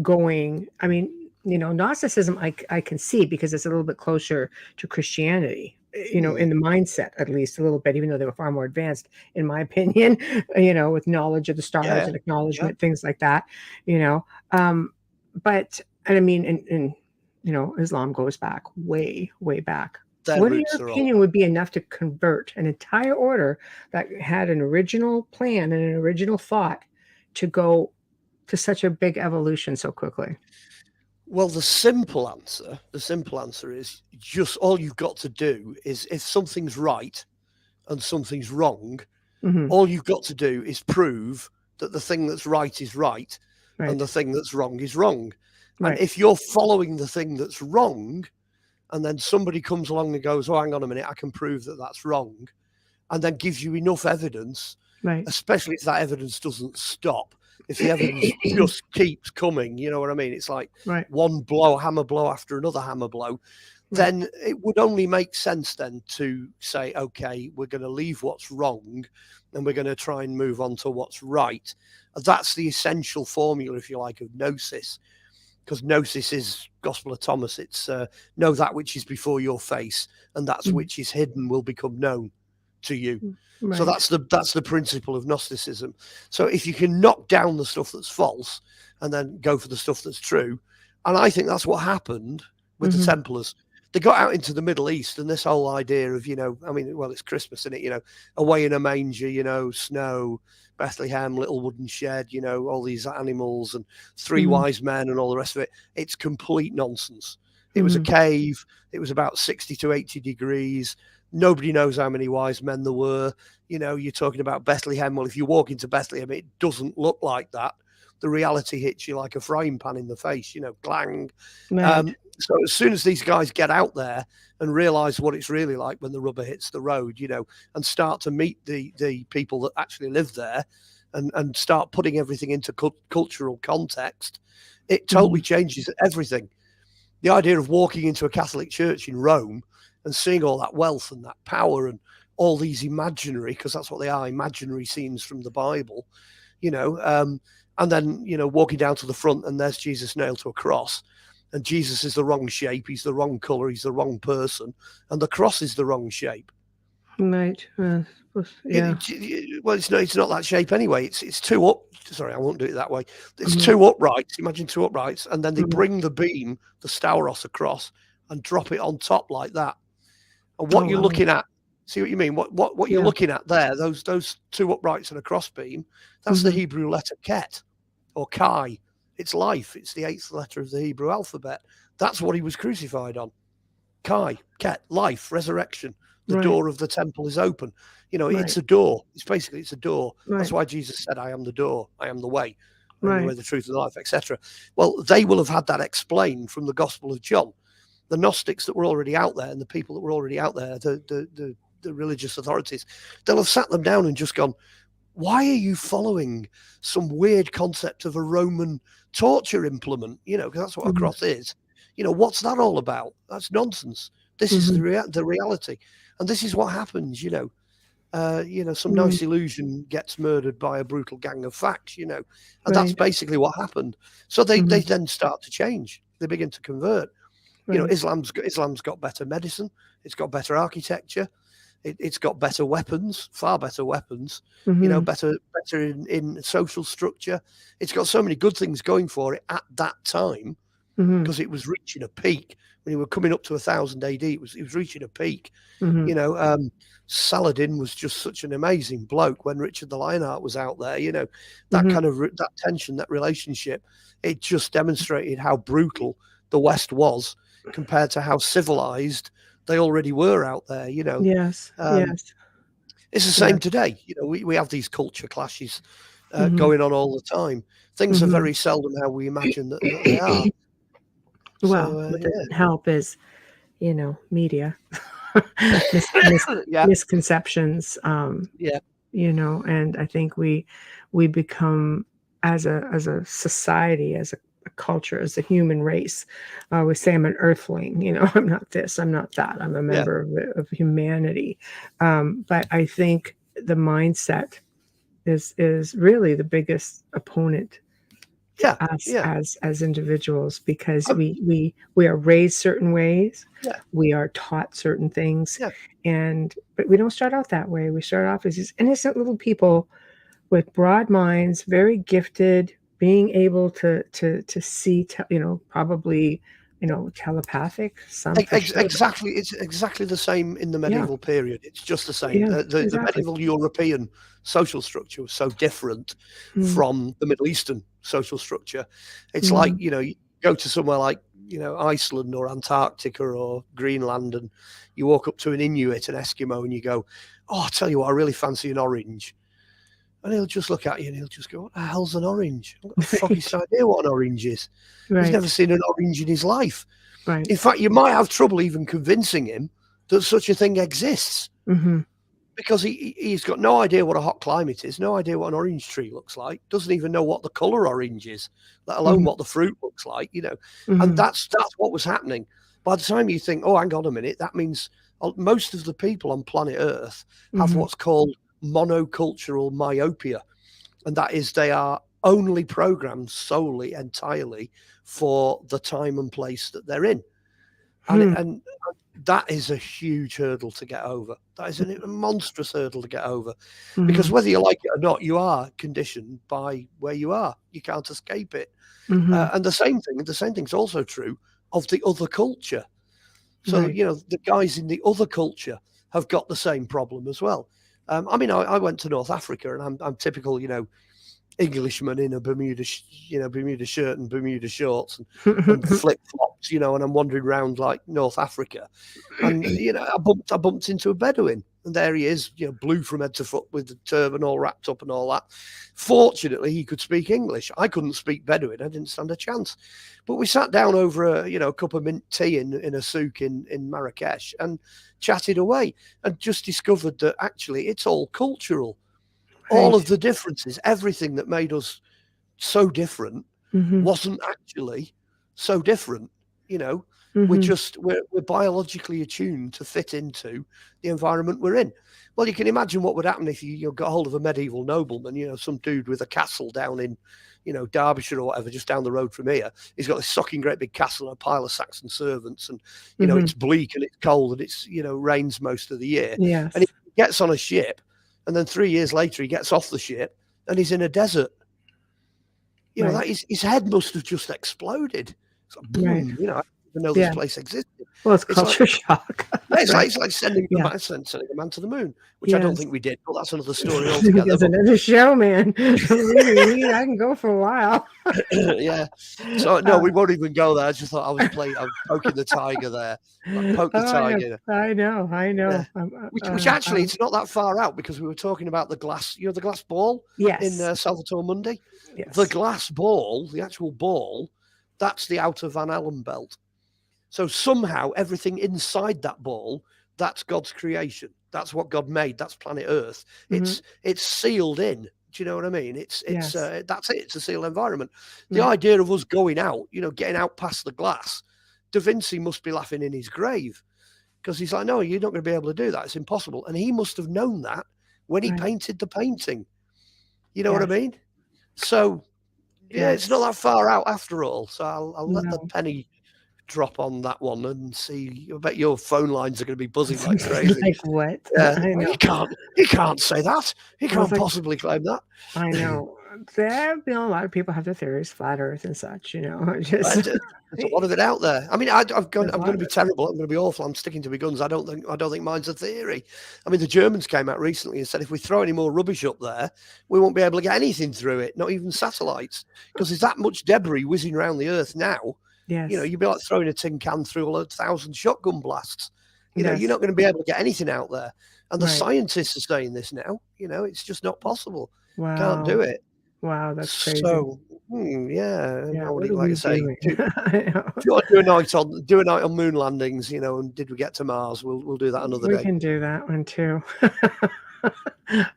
going, I mean, Gnosticism, I can see because it's a little bit closer to Christianity, in the mindset, at least a little bit, even though they were far more advanced, in my opinion, with knowledge of the stars and acknowledgement, things like that, but, and I mean, and Islam goes back way, way back. What, in your opinion, would be enough to convert an entire order that had an original plan and an original thought to go to such a big evolution so quickly? Well, the simple answer is just all you've got to do is, if something's right and something's wrong, all you've got to do is prove that the thing that's right is right, and the thing that's wrong is wrong. And if you're following the thing that's wrong, and then somebody comes along and goes, oh, hang on a minute, I can prove that that's wrong, and then gives you enough evidence, especially if that evidence doesn't stop. If the evidence just keeps coming, you know what I mean? It's like one hammer blow after another hammer blow. Then it would only make sense then to say, okay, we're going to leave what's wrong and we're going to try and move on to what's right. That's the essential formula, if you like, of gnosis, because gnosis is Gospel of Thomas. It's know that which is before your face, and that which is hidden will become known to you. So that's the principle of Gnosticism. So if you can knock down the stuff that's false and then go for the stuff that's true, and I think that's what happened with the Templars. They got out into the Middle East, and this whole idea of, it's Christmas, isn't it? Away in a manger, snow, Bethlehem, little wooden shed, all these animals and three wise men and all the rest of it. It's complete nonsense. It was a cave. It was about 60 to 80 degrees. Nobody knows how many wise men there were. You're talking about Bethlehem. Well, if you walk into Bethlehem, it doesn't look like that. The reality hits you like a frying pan in the face, clang. So as soon as these guys get out there and realize what it's really like when the rubber hits the road, and start to meet the people that actually live there and start putting everything into cultural context, it totally changes everything. The idea of walking into a Catholic church in Rome and seeing all that wealth and that power and all these imaginary, because that's what they are, imaginary scenes from the Bible, and then, walking down to the front and there's Jesus nailed to a cross, and Jesus is the wrong shape, he's the wrong color, he's the wrong person, and the cross is the wrong shape. Right. Well, it's not that shape anyway. It's two up. Sorry, I won't do it that way. It's two uprights. Imagine two uprights, and then they bring the beam, the stauros, across and drop it on top like that. And what you're looking at, see what you mean? What you're looking at there? Those two uprights and a cross beam. That's the Hebrew letter Ket or Chi. It's life. It's the 8th letter of the Hebrew alphabet. That's what he was crucified on. Chi, Ket, life, resurrection. The door of the temple is open. It's a door. It's a door. That's why Jesus said, I am the door. I am the way. I am the way, the truth, and the life, etc. Well, they will have had that explained from the Gospel of John. The Gnostics that were already out there and the people that were already out there, the religious authorities, they'll have sat them down and just gone, why are you following some weird concept of a Roman torture implement? Because that's what a cross is. What's that all about? That's nonsense. This is the reality. And this is what happens, some nice illusion gets murdered by a brutal gang of facts, and that's basically what happened. So they then start to change. They begin to convert. Islam's got better medicine. It's got better architecture. It's got better weapons, far better weapons, Mm-hmm. better in social structure. It's got so many good things going for it at that time, Mm-hmm. because it was reaching a peak. When we were coming up to 1000 AD, it was reaching a peak. Mm-hmm. Saladin was just such an amazing bloke when Richard the Lionheart was out there. That Mm-hmm. kind of that tension, that relationship, it just demonstrated how brutal the West was compared to how civilized they already were out there. Yes. Yes. It's the same Yes. today. We have these culture clashes Mm-hmm. going on all the time. Things are very seldom how we imagine that they are. Well, So what yeah. doesn't help is, media, Yeah. misconceptions. Yeah. And I think we become, as a society, as a culture, as a human race, we say I'm an earthling. I'm not this, I'm not that, I'm a Yeah. member of humanity. But I think the mindset is really the biggest opponent Yeah. to us Yeah. as individuals, because we are raised certain ways, Yeah. we are taught certain things, Yeah. but we don't start out that way. We start off as these innocent little people with broad minds, very gifted, being able to see, probably, telepathic, some for sure. Exactly. It's exactly the same in the medieval period. It's just the same. Yeah, The exactly. medieval European social structure was so different from the Middle Eastern social structure. It's like, you go to somewhere like, Iceland or Antarctica or Greenland, and you walk up to an Inuit, an Eskimo, and you go, "Oh, I tell you what, I really fancy an orange." And he'll just look at you and he'll just go, "What the hell's an orange? I've got the foggiest idea what an orange is." He's never seen an orange in his life. Right. In fact, you might have trouble even convincing him that such a thing exists, because he's got no idea what a hot climate is, no idea what an orange tree looks like, doesn't even know what the color orange is, let alone what the fruit looks like, And that's what was happening. By the time you think, oh, hang on a minute, that means most of the people on planet Earth have what's called monocultural myopia, and that is they are only programmed solely, entirely for the time and place that they're in. And that is a huge hurdle to get over. That is a monstrous hurdle to get over, because whether you like it or not, you are conditioned by where you are. You can't escape it. And the same thing's also true of the other culture. So, the guys in the other culture have got the same problem as well. I went to North Africa, and I'm typical, Englishman in a Bermuda shirt and Bermuda shorts and flip flops, and I'm wandering around like North Africa, and I bumped into a Bedouin, and there he is, blue from head to foot with the turban all wrapped up and all that. Fortunately, he could speak English. I couldn't speak Bedouin. I didn't stand a chance. But we sat down over a cup of mint tea in a souk in Marrakesh and chatted away, and just discovered that actually it's all cultural. All of the differences, everything that made us so different wasn't actually so different. We're biologically attuned to fit into the environment we're in. Well, you can imagine what would happen if you got hold of a medieval nobleman, some dude with a castle down in, Derbyshire or whatever, just down the road from here. He's got this socking great big castle and a pile of Saxon servants, and it's bleak and it's cold and it's rains most of the year. Yes. And he gets on a ship, and then 3 years later he gets off the ship and he's in a desert. That his head must have just exploded. It's like, boom, I didn't even know this place existed. Well, it's culture shock. It's like sending a man to the moon, which I don't think we did, but that's another story altogether. That's another show, man. I can go for a while. Yeah. So no, we won't even go there. I just thought I was poking the tiger there. Poke the tiger. I know. Yeah. Which actually, it's not that far out, because we were talking about the glass. The glass ball. Yes. In Salvatore Mundi. Yes. The glass ball, the actual ball, that's the outer Van Allen belt. So somehow everything inside that ball, that's God's creation. That's what God made. That's planet Earth. It's sealed in. Do you know what I mean? That's it. It's a sealed environment. The idea of us going out, getting out past the glass, Da Vinci must be laughing in his grave, because he's like, no, you're not going to be able to do that. It's impossible. And he must have known that when he painted the painting. You know what I mean? So, it's not that far out after all. So I'll let the penny drop on that one and see. I bet your phone lines are going to be buzzing like crazy. Like what? Yeah, I know. You can't say that. You can't like, possibly claim that. I know. There, a lot of people have their theories, flat Earth and such. Just There's a lot of it out there. I mean, I'm going to be it. terrible. I'm going to be awful. I'm sticking to my guns. I don't think mine's a theory. I mean, the Germans came out recently and said if we throw any more rubbish up there, we won't be able to get anything through it, not even satellites, because there's that much debris whizzing around the Earth now. Yes. You'd be like throwing a tin can through 1,000 shotgun blasts. You're not going to be able to get anything out there. And the scientists are saying this now. It's just not possible. Wow. Can't do it. Wow, that's crazy. So, yeah. What Like I say, doing? if you want to do a night on moon landings, and did we get to Mars? We'll do that another day. We can do that one too.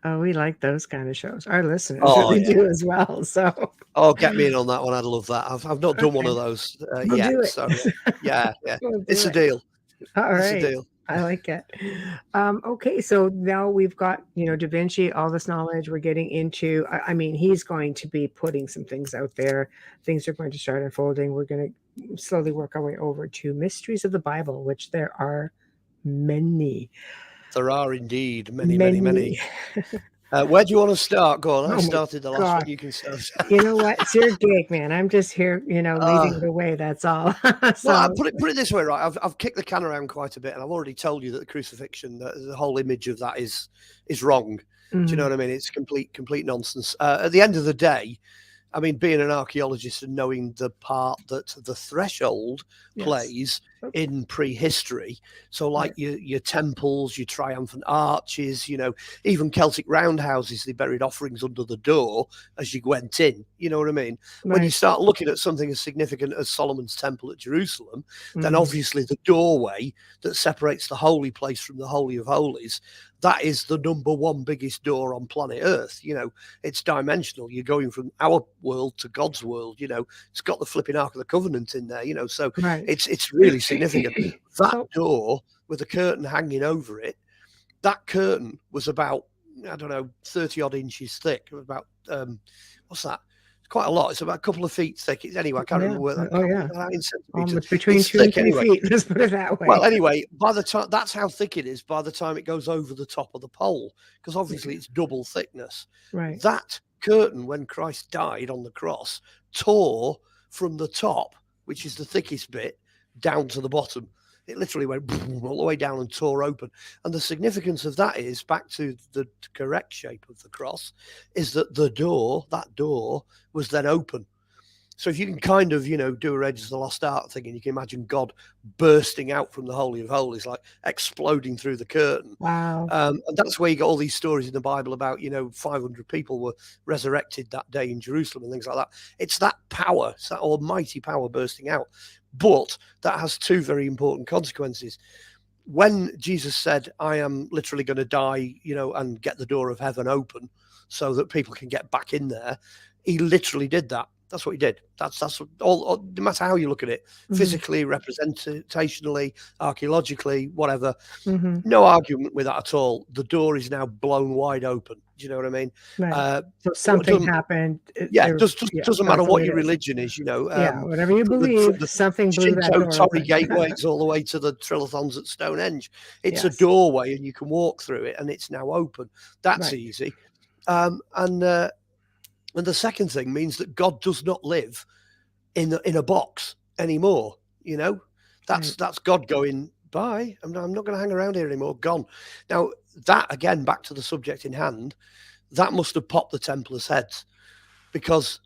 Oh, we like those kind of shows. Our listeners do as well. So, get me in on that one. I'd love that. I've not done one of those yet. Do it. So, yeah, it's a deal. All right. It's a deal. I like it. Okay, so now we've got, Da Vinci, all this knowledge we're getting into. I mean, he's going to be putting some things out there. Things are going to start unfolding. We're going to slowly work our way over to mysteries of the Bible, which there are many. There are indeed many. Where do you want to start? Go on. I started the last one. You can start. You know what? It's your gig, man. I'm just here, leading the way. That's all. Well, put it this way, right? I've kicked the can around quite a bit, and I've already told you that the crucifixion, the whole image of that is wrong. Do you know what I mean? It's complete nonsense. At the end of the day, I mean, being an archaeologist and knowing the part that the threshold plays in prehistory. So like your temples, your triumphant arches, even Celtic roundhouses, they buried offerings under the door as you went in. You know what I mean? Right. When you start looking at something as significant as Solomon's temple at Jerusalem, then obviously the doorway that separates the holy place from the Holy of Holies, that is the number one biggest door on planet Earth. It's dimensional. You're going from our world to God's world. It's got the flipping Ark of the Covenant in there. So it's really significant. That door with a curtain hanging over it, that curtain was about, 30 odd inches thick. About what's that? It's quite a lot. It's about a couple of feet thick. Anyway, I can't remember where that. Between 2 and 3 feet. Let's put it that way. Well, anyway, by the time that's how thick it is. By the time it goes over the top of the pole, because obviously it's double thickness. Right. That curtain, when Christ died on the cross, tore from the top, which is the thickest bit, down to the bottom. It literally went all the way down and tore open. And the significance of that is, back to the correct shape of the cross, is that that door was then open. So if you can kind of, do a Raiders of the Lost Ark thing, and you can imagine God bursting out from the Holy of Holies, like exploding through the curtain. Wow. And that's where you got all these stories in the Bible about, 500 people were resurrected that day in Jerusalem and things like that. It's that power, it's that almighty power bursting out. But that has two very important consequences. When Jesus said, I am literally going to die, and get the door of heaven open so that people can get back in there, he literally did that. That's what he did. That's all, no matter how you look at it, physically, representationally, archaeologically, whatever. No argument with that at all. The door is now blown wide open. Do you know what I mean? Right. So something happened. Doesn't matter what your religion is, whatever you believe, something blew that door Tory gateways all the way to the trillathons at Stonehenge. It's a doorway, and you can walk through it, and it's now open. That's easy. And the second thing means that God does not live in a box anymore. That's God going, bye. I'm not going to hang around here anymore. Gone. Now, that, again, back to the subject in hand, that must have popped the Templars' heads, because,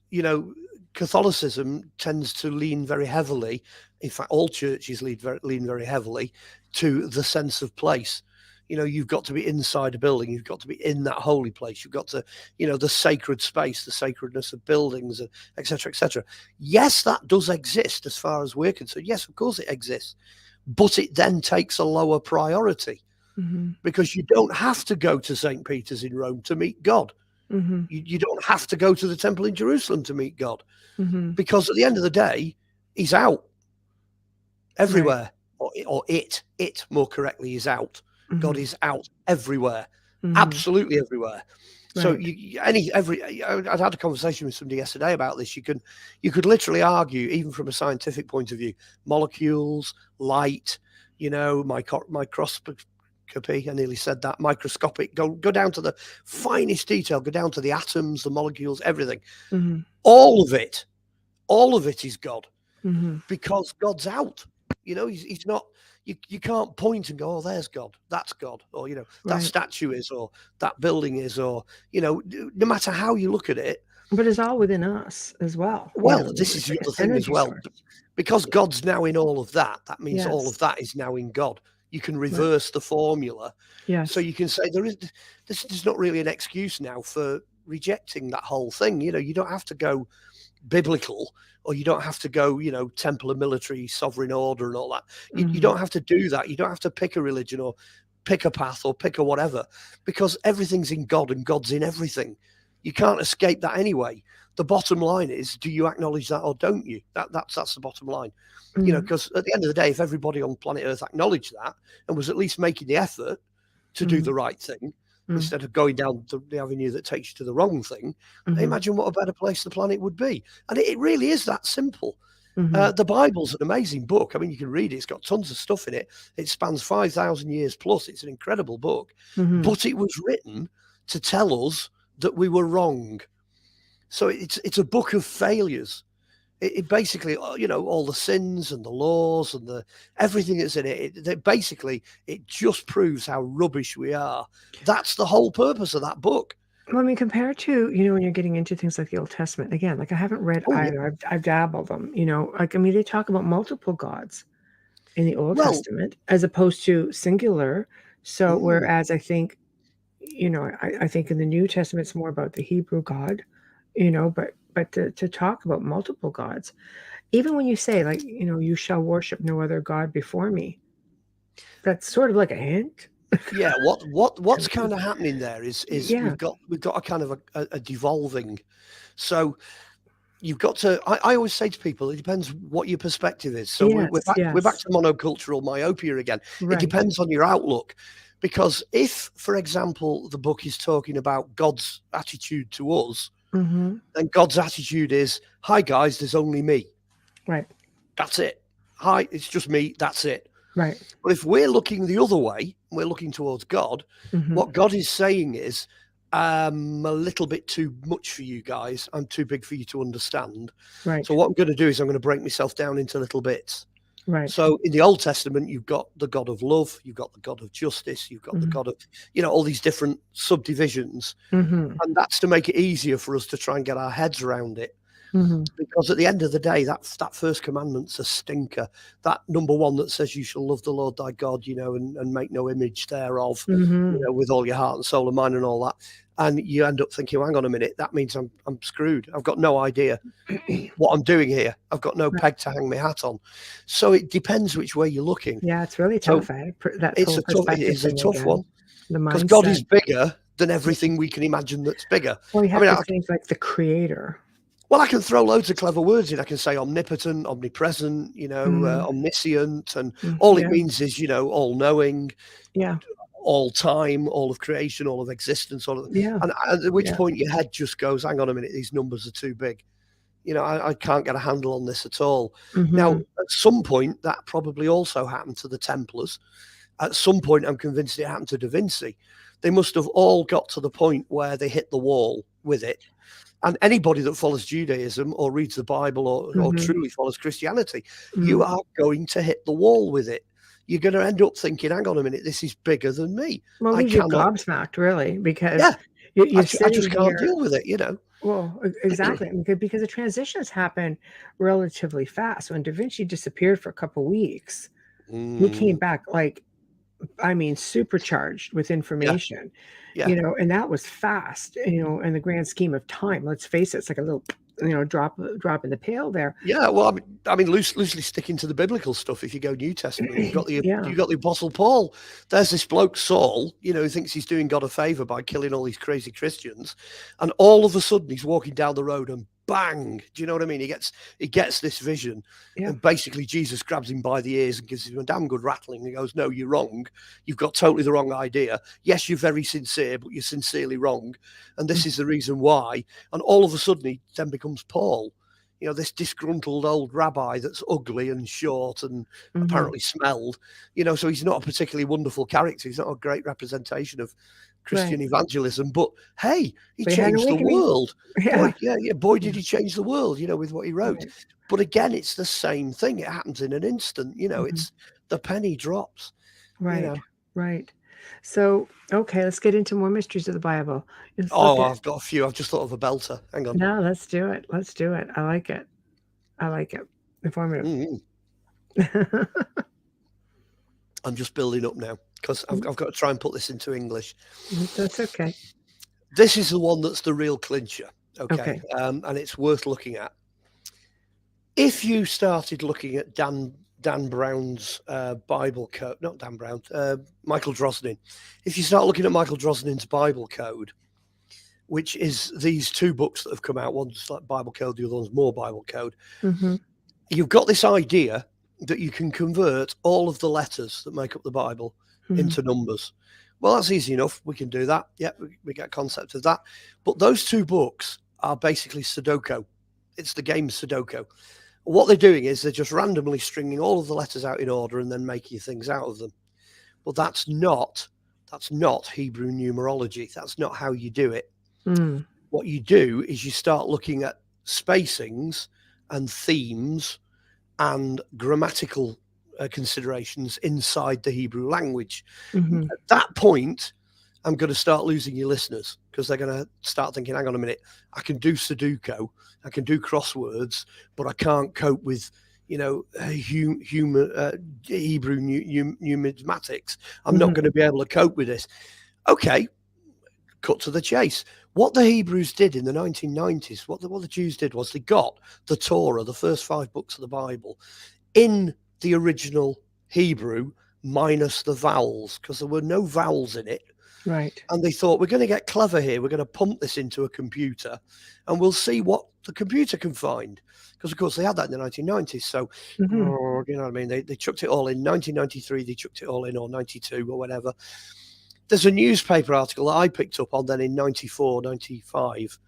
Catholicism tends to lean very heavily. In fact, all churches lean very heavily to the sense of place. You've got to be inside a building. You've got to be in that holy place. You've got to, the sacred space, the sacredness of buildings, et cetera, et cetera. Yes, that does exist as far as we're concerned. Yes, of course it exists. But it then takes a lower priority, because you don't have to go to St. Peter's in Rome to meet God. You don't have to go to the temple in Jerusalem to meet God, because at the end of the day, he's out everywhere, or it more correctly is out. God is out everywhere, absolutely everywhere. So Right. I'd had a conversation with somebody yesterday about this. You could literally argue, even from a scientific point of view, molecules, light, microscopy. I nearly said that. Microscopic. Go down to the finest detail. Go down to the atoms, the molecules, everything. Mm-hmm. All of it is God, Mm-hmm. because God's out. He's not. You can't point and go, oh, there's God, that's God, or that Right. statue is, or that building is, or no matter how you look at it. But it's all within us as well. Well, this is the other thing as well, because God's now in all of that. That means all of that is now in God. You can reverse the formula. Yes. So you can say this is not really an excuse now for rejecting that whole thing. You don't have to go biblical, or you don't have to go, Templar military sovereign order and all that. You don't have to do that. You don't have to pick a religion or pick a path or pick a whatever, because everything's in God and God's in everything. You can't escape that anyway. The bottom line is, do you acknowledge that or don't you? That's the bottom line. Because at the end of the day, if everybody on planet Earth acknowledged that and was at least making the effort to do the right thing, instead of going down the avenue that takes you to the wrong thing, imagine what a better place the planet would be. And it really is that simple. The Bible's an amazing book. I mean, you can read it. It's got tons of stuff in it. It spans 5,000 years plus. It's an incredible book. But it was written to tell us that we were wrong. So it's a book of failures. It basically, all the sins and the laws and everything that's in it, it just proves how rubbish we are. That's the whole purpose of that book. Well, I mean, compared to, when you're getting into things like the Old Testament, again, like I haven't read either. Yeah. I've dabbled them, they talk about multiple gods in the Old Testament as opposed to singular. So whereas I think, I think in the New Testament, it's more about the Hebrew God, but to talk about multiple gods, even when you say like, you shall worship no other God before me, that's sort of like a hint. Yeah, what's kind of happening there is we've got a kind of a devolving. So you've got to. I always say to people, it depends what your perspective is. So we're back to monocultural myopia again. Right. It depends on your outlook, because if, for example, the book is talking about God's attitude to us, then God's attitude is, "Hi guys, there's only me. Right. That's it. Hi, it's just me. That's it." Right. But if we're looking the other way, we're looking towards God, what God is saying is, I'm a little bit too much for you guys. I'm too big for you to understand. Right. So what I'm going to do is I'm going to break myself down into little bits. Right. So in the Old Testament, you've got the God of love, you've got the God of justice, you've got the God of, all these different subdivisions. And that's to make it easier for us to try and get our heads around it. Because at the end of the day, that first commandment's a stinker. That number one that says you shall love the Lord thy God, and make no image thereof, with all your heart and soul and mind and all that. And you end up thinking, hang on a minute, that means I'm screwed. I've got no idea what I'm doing here. I've got no peg to hang my hat on. So it depends which way you're looking. Yeah, it's really tough. So it is a tough one. Because God is bigger than everything we can imagine that's bigger. Well, you have to think like the creator. Well, I can throw loads of clever words in. I can say omnipotent, omnipresent, omniscient, and all it means is, all knowing, all time, all of creation, all of existence, and at which point your head just goes, hang on a minute, these numbers are too big. I can't get a handle on this at all. Now, at some point, that probably also happened to the Templars. At some point, I'm convinced it happened to Da Vinci. They must have all got to the point where they hit the wall with it. And anybody that follows Judaism or reads the Bible or truly follows Christianity, you are going to hit the wall with it. You're going to end up thinking, hang on a minute, this is bigger than me. Well, you're gobsmacked, really, because I just can't deal with it, Well, exactly, because the transitions happen relatively fast. When Da Vinci disappeared for a couple of weeks, he came back supercharged with information. And that was fast, in the grand scheme of time. Let's face it, it's like a little, drop in the pail there. Yeah, well, loosely sticking to the biblical stuff. If you go New Testament, you've got the Apostle Paul. There's this bloke Saul, who thinks he's doing God a favor by killing all these crazy Christians, and all of a sudden he's walking down the road and bang. Do you know what I mean? He gets this vision, and basically Jesus grabs him by the ears and gives him a damn good rattling. He goes, "No, you're wrong. You've got totally the wrong idea. Yes, you're very sincere, but you're sincerely wrong. And this is the reason why." And all of a sudden, he then becomes Paul. You know, this disgruntled old rabbi that's ugly and short and apparently smelled, you know, so he's not a particularly wonderful character. He's not a great representation of Christian evangelism, but hey, he changed the world. Boy, did he change the world, you know, with what he wrote. But again, it's the same thing. It happens in an instant, you know, it's the penny drops. Right, you know. right. So, okay, let's get into more mysteries of the Bible. I've got a few. I've just thought of a belter. Hang on. No, let's do it. Let's do it. I like it. I like it. Informative. I'm just building up now because I've got to try and put this into English. That's okay. This is the one that's the real clincher. Okay. And it's worth looking at. If you started looking at Dan Brown's Bible code, not Dan Brown, Michael Drosnin. If you start looking at Michael Drosnin's Bible code, which is these two books that have come out, one's like Bible code, the other one's more Bible code, you've got this idea that you can convert all of the letters that make up the Bible into numbers. Well, that's easy enough. We can do that. Yeah, we get a concept of that. But those two books are basically Sudoku. It's the game Sudoku. What they're doing is they're just randomly stringing all of the letters out in order and then making things out of them. But that's not Hebrew numerology. That's not how you do it. What you do is you start looking at spacings and themes and grammatical considerations inside the Hebrew language. At that point, I'm going to start losing your listeners because they're going to start thinking, hang on a minute, I can do Sudoku, I can do crosswords, but I can't cope with, you know, Hebrew numismatics. I'm not going to be able to cope with this. Okay, cut to the chase. What the Hebrews did in the 1990s, what the Jews did was they got the Torah, the first 5 books of the Bible, in the original Hebrew minus the vowels, because there were no vowels in it. Right. And they thought, we're going to get clever here. We're going to pump this into a computer and we'll see what the computer can find. Because, of course, they had that in the 1990s. So, you know what I mean? They chucked it all in. 1993, they chucked it all in, or 92 or whatever. There's a newspaper article that I picked up on then in 94, 95.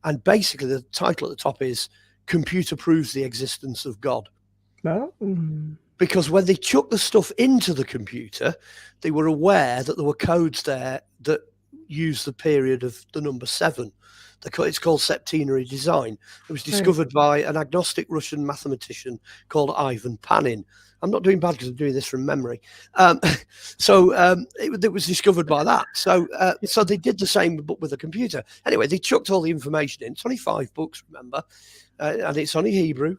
And basically the title at the top is Computer Proves the Existence of God. Well, because when they chucked the stuff into the computer, they were aware that there were codes there that use the period of the number 7. It's called septenary design. It was discovered by an agnostic Russian mathematician called Ivan Panin. I'm not doing bad because I'm doing this from memory. It was discovered by that. So they did the same, but with a computer. Anyway, they chucked all the information in. It's only 5 books, remember, and it's only Hebrew.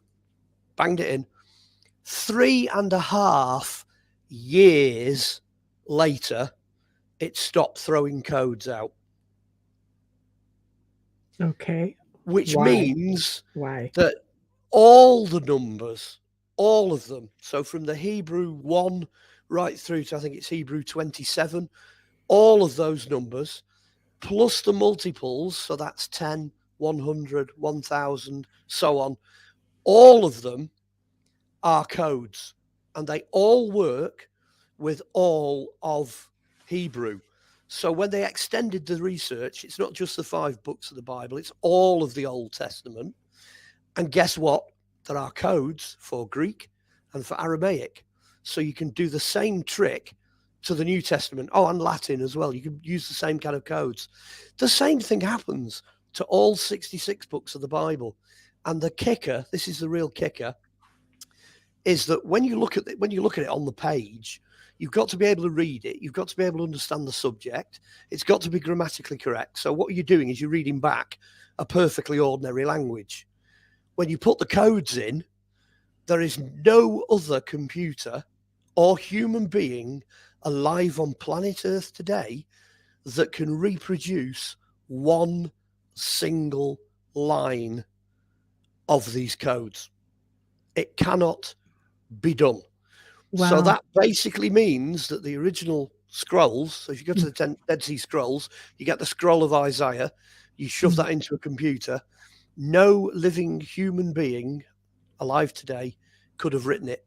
Banged it in. 3.5 years later, it stopped throwing codes out. Okay. Which means that all the numbers, all of them, so from the Hebrew 1 right through to, I think it's Hebrew 27, all of those numbers, plus the multiples, so that's 10, 100, 1000, so on, all of them are codes, and they all work with all of Hebrew. So when they extended the research, it's not just the 5 books of the Bible, it's all of the Old Testament. And guess what? There are codes for Greek and for Aramaic. So you can do the same trick to the New Testament. Oh, and Latin as well. You can use the same kind of codes. The same thing happens to all 66 books of the Bible. And the kicker, this is the real kicker, is that when you look at it on the page, you've got to be able to read it. You've got to be able to understand the subject. It's got to be grammatically correct. So what you're doing is you're reading back a perfectly ordinary language. When you put the codes in, there is no other computer or human being alive on planet Earth today that can reproduce one single line of these codes. It cannot be done. Wow. So that basically means that the original scrolls, so if you go to the Dead Sea Scrolls, you get the scroll of Isaiah, you shove that into a computer, No living human being alive today could have written it.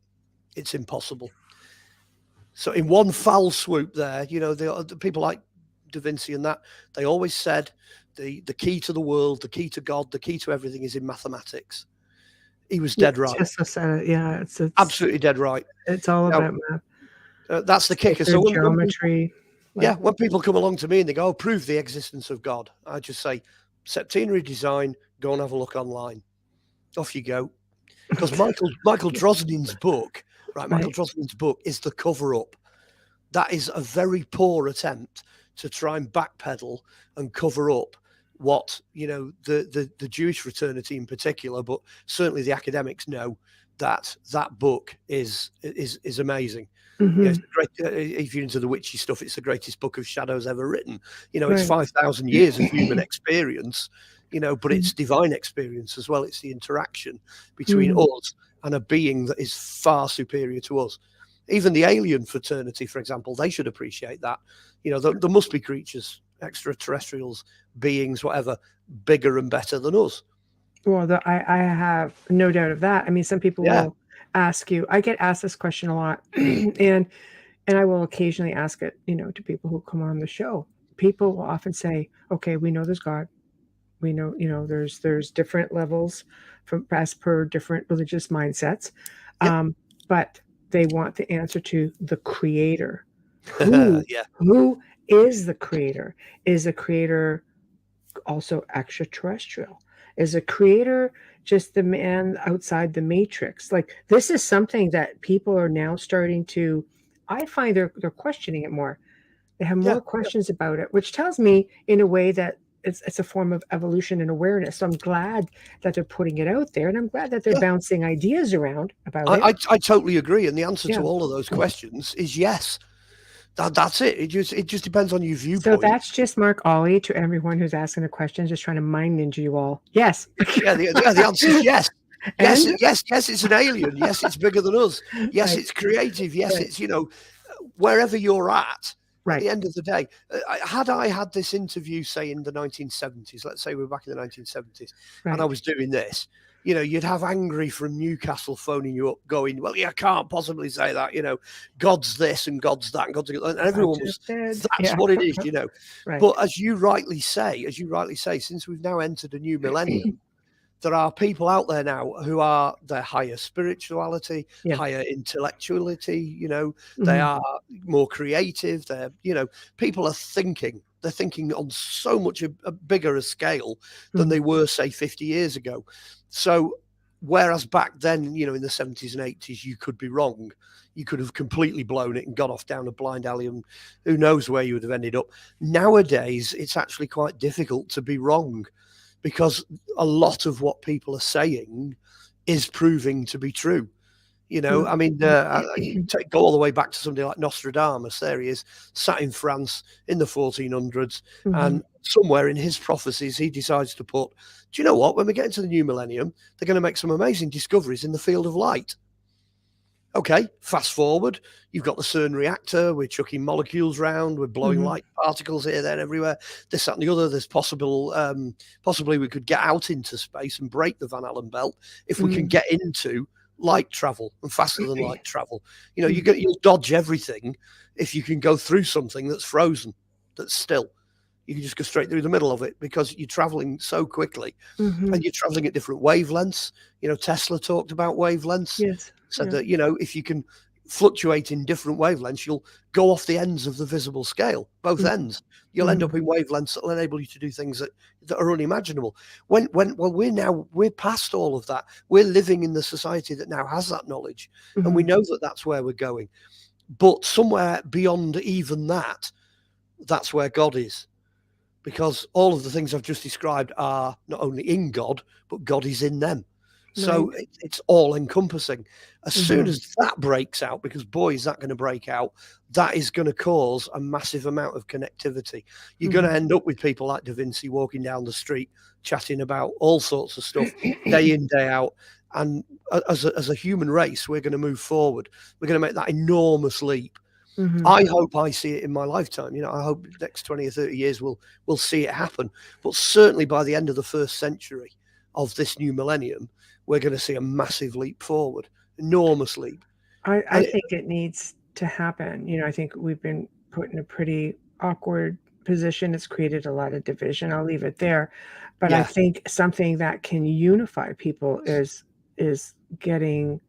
It's impossible. So in one foul swoop there, the people like Da Vinci and that, they always said the key to the world, the key to God, the key to everything is in mathematics. He was dead right. It's absolutely dead right. It's all about math. That's the kicker. So geometry. When people come along to me and they go, prove the existence of God, I just say, septenary design, go and have a look online. Off you go. Because Michael Drosnin's book, Michael Drosnin's book is the cover-up. That is a very poor attempt to try and backpedal and cover up what, the Jewish fraternity in particular, but certainly the academics know that book is amazing. Mm-hmm. It's great, if you're into the witchy stuff, it's the greatest book of shadows ever written. It's 5,000 years of human experience, but it's divine experience as well. It's the interaction between us and a being that is far superior to us. Even the alien fraternity, for example, they should appreciate that. There must be creatures, extraterrestrials, beings, whatever, bigger and better than us. Well, I have no doubt of that. I mean, some people will ask you. I get asked this question a lot, and I will occasionally ask it, to people who come on the show. People will often say, "Okay, we know there's God. We know, there's different levels as per different religious mindsets, but they want the answer to the Creator. Who is the Creator? Is the Creator also extraterrestrial? Is the Creator just the man outside the matrix? Like, this is something that people are now starting to, I find they're questioning it more. They have more questions about it, which tells me in a way that it's a form of evolution and awareness. So I'm glad that they're putting it out there, and I'm glad that they're bouncing ideas around about it. I totally agree. And the answer to all of those questions is yes. That's it. It just depends on your viewpoint. So that's just Mark Olly to everyone who's asking a question, just trying to mind ninja you all. Yes. The answer is yes. Yes, it's an alien. Yes, it's bigger than us. Yes, it's creative. Yes, it's, wherever you're at the end of the day. Had I had this interview, say, in the 1970s, let's say we're back in the 1970s, and I was doing this, you'd have Angry from Newcastle phoning you up going, well, you can't possibly say that, God's this and God's that and God's, and everyone was, that's what it is, But as you rightly say, since we've now entered a new millennium, there are people out there now who are their higher spirituality, higher intellectuality, they are more creative. They're, people are thinking. They're thinking on so much a bigger a scale than they were, say, 50 years ago. So whereas back then, in the 70s and 80s, you could be wrong. You could have completely blown it and got off down a blind alley, and who knows where you would have ended up. Nowadays, it's actually quite difficult to be wrong, because a lot of what people are saying is proving to be true. I mean, go all the way back to somebody like Nostradamus. There he is, sat in France in the 1400s, and somewhere in his prophecies, he decides to put, do you know what? When we get into the new millennium, they're going to make some amazing discoveries in the field of light. Okay, fast forward, you've got the CERN reactor, we're chucking molecules around, we're blowing light particles here, there, everywhere, this, that, and the other. There's possibly we could get out into space and break the Van Allen belt if we can get into light travel and faster than light travel. You'll dodge everything if you can go through something that's frozen, that's still. You can just go straight through the middle of it because you're traveling so quickly and you're traveling at different wavelengths. Tesla talked about wavelengths. Said that, if you can fluctuate in different wavelengths, you'll go off the ends of the visible scale, both ends. You'll end up in wavelengths that will enable you to do things that are unimaginable. We're past all of that. We're living in the society that now has that knowledge, and we know that that's where we're going. But somewhere beyond even that, that's where God is. Because all of the things I've just described are not only in God, but God is in them. So it's all encompassing. As soon as that breaks out, because boy, is that going to break out, that is going to cause a massive amount of connectivity. You're going to end up with people like Da Vinci walking down the street, chatting about all sorts of stuff day in, day out. And as a human race, we're going to move forward. We're going to make that enormous leap. I hope I see it in my lifetime. I hope the next 20 or 30 years we'll see it happen. But certainly by the end of the first century, of this new millennium, we're going to see a massive leap forward, enormous leap. I think it needs to happen. You know, I think we've been put in a pretty awkward position. It's created a lot of division. I'll leave it there. But I think something that can unify people is getting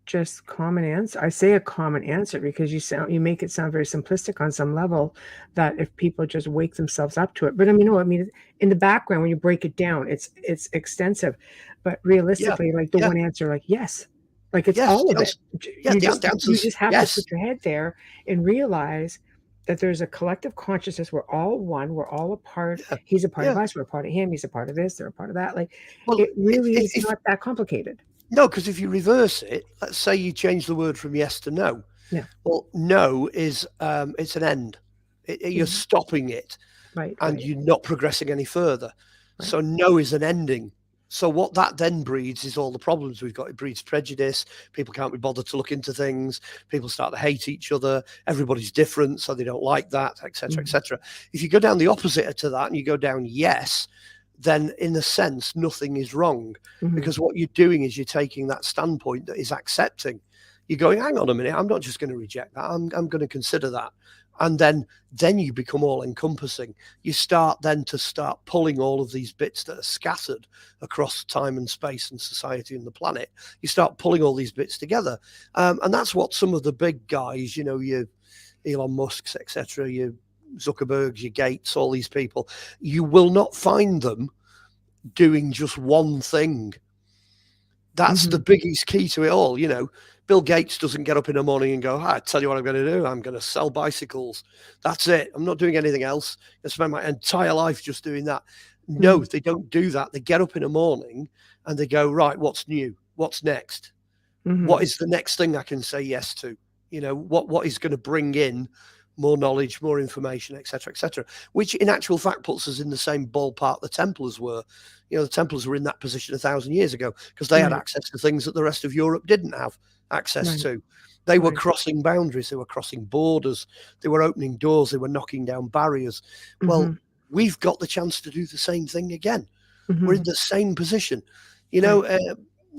just common answer. I say a common answer because you make it sound very simplistic on some level, that if people just wake themselves up to it. But I mean, no, I mean, in the background, when you break it down, it's extensive. But realistically, like the one answer, like yes, like it's all of it. You just have to put your head there and realize that there's a collective consciousness. We're all one. We're all a part. He's a part of us. We're a part of him. He's a part of this. They're a part of that. Like, it really is not that complicated. No, because if you reverse it, let's say you change the word from yes to no. Yeah. Well, no is it's an end. You're stopping it, and you're not progressing any further. Right. So no is an ending. So what that then breeds is all the problems we've got. It breeds prejudice. People can't be bothered to look into things. People start to hate each other. Everybody's different, so they don't like that, etc., etc. If you go down the opposite to that and you go down yes, then in a sense, nothing is wrong, because what you're doing is you're taking that standpoint that is accepting. You're going, hang on a minute, I'm not just going to reject that. I'm going to consider that. And then you become all encompassing. You start pulling all of these bits that are scattered across time and space and society and the planet. You start pulling all these bits together. And that's what some of the big guys, you know, your Elon Musk's, etc., your Zuckerbergs, your Gates, all these people, you will not find them doing just one thing. That's the biggest key to it all. You know, Bill Gates doesn't get up in the morning and go, I tell you what I'm going to do. I'm going to sell bicycles. That's it. I'm not doing anything else. I spend my entire life just doing that. No, they don't do that. They get up in the morning and they go, right, what's new? What's next? What is the next thing I can say yes to? You know, what is going to bring in more knowledge, more information, etc., which in actual fact puts us in the same ballpark the Templars were. You know, the Templars were in that position 1,000 years ago because they had access to things that the rest of Europe didn't have access to. They were crossing boundaries. They were crossing borders. They were opening doors. They were knocking down barriers. Well, we've got the chance to do the same thing again. We're in the same position. You know,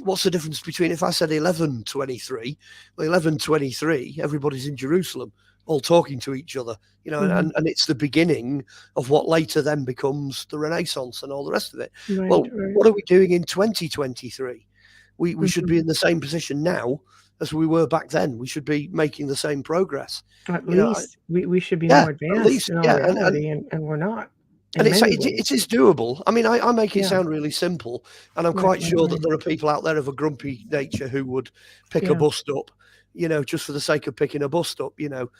what's the difference between if I said 11:23? Well, 11:23, everybody's in Jerusalem, all talking to each other, you know, and it's the beginning of what later then becomes the Renaissance and all the rest of it. What are we doing in 2023? We should be in the same position now as we were back then. We should be making the same progress. At least we should be more advanced in all reality, and we're not. And it is doable. I mean, I make it sound really simple, and I'm quite sure that there are people out there of a grumpy nature who would pick a bus up, you know, just for the sake of picking a bus up, you know.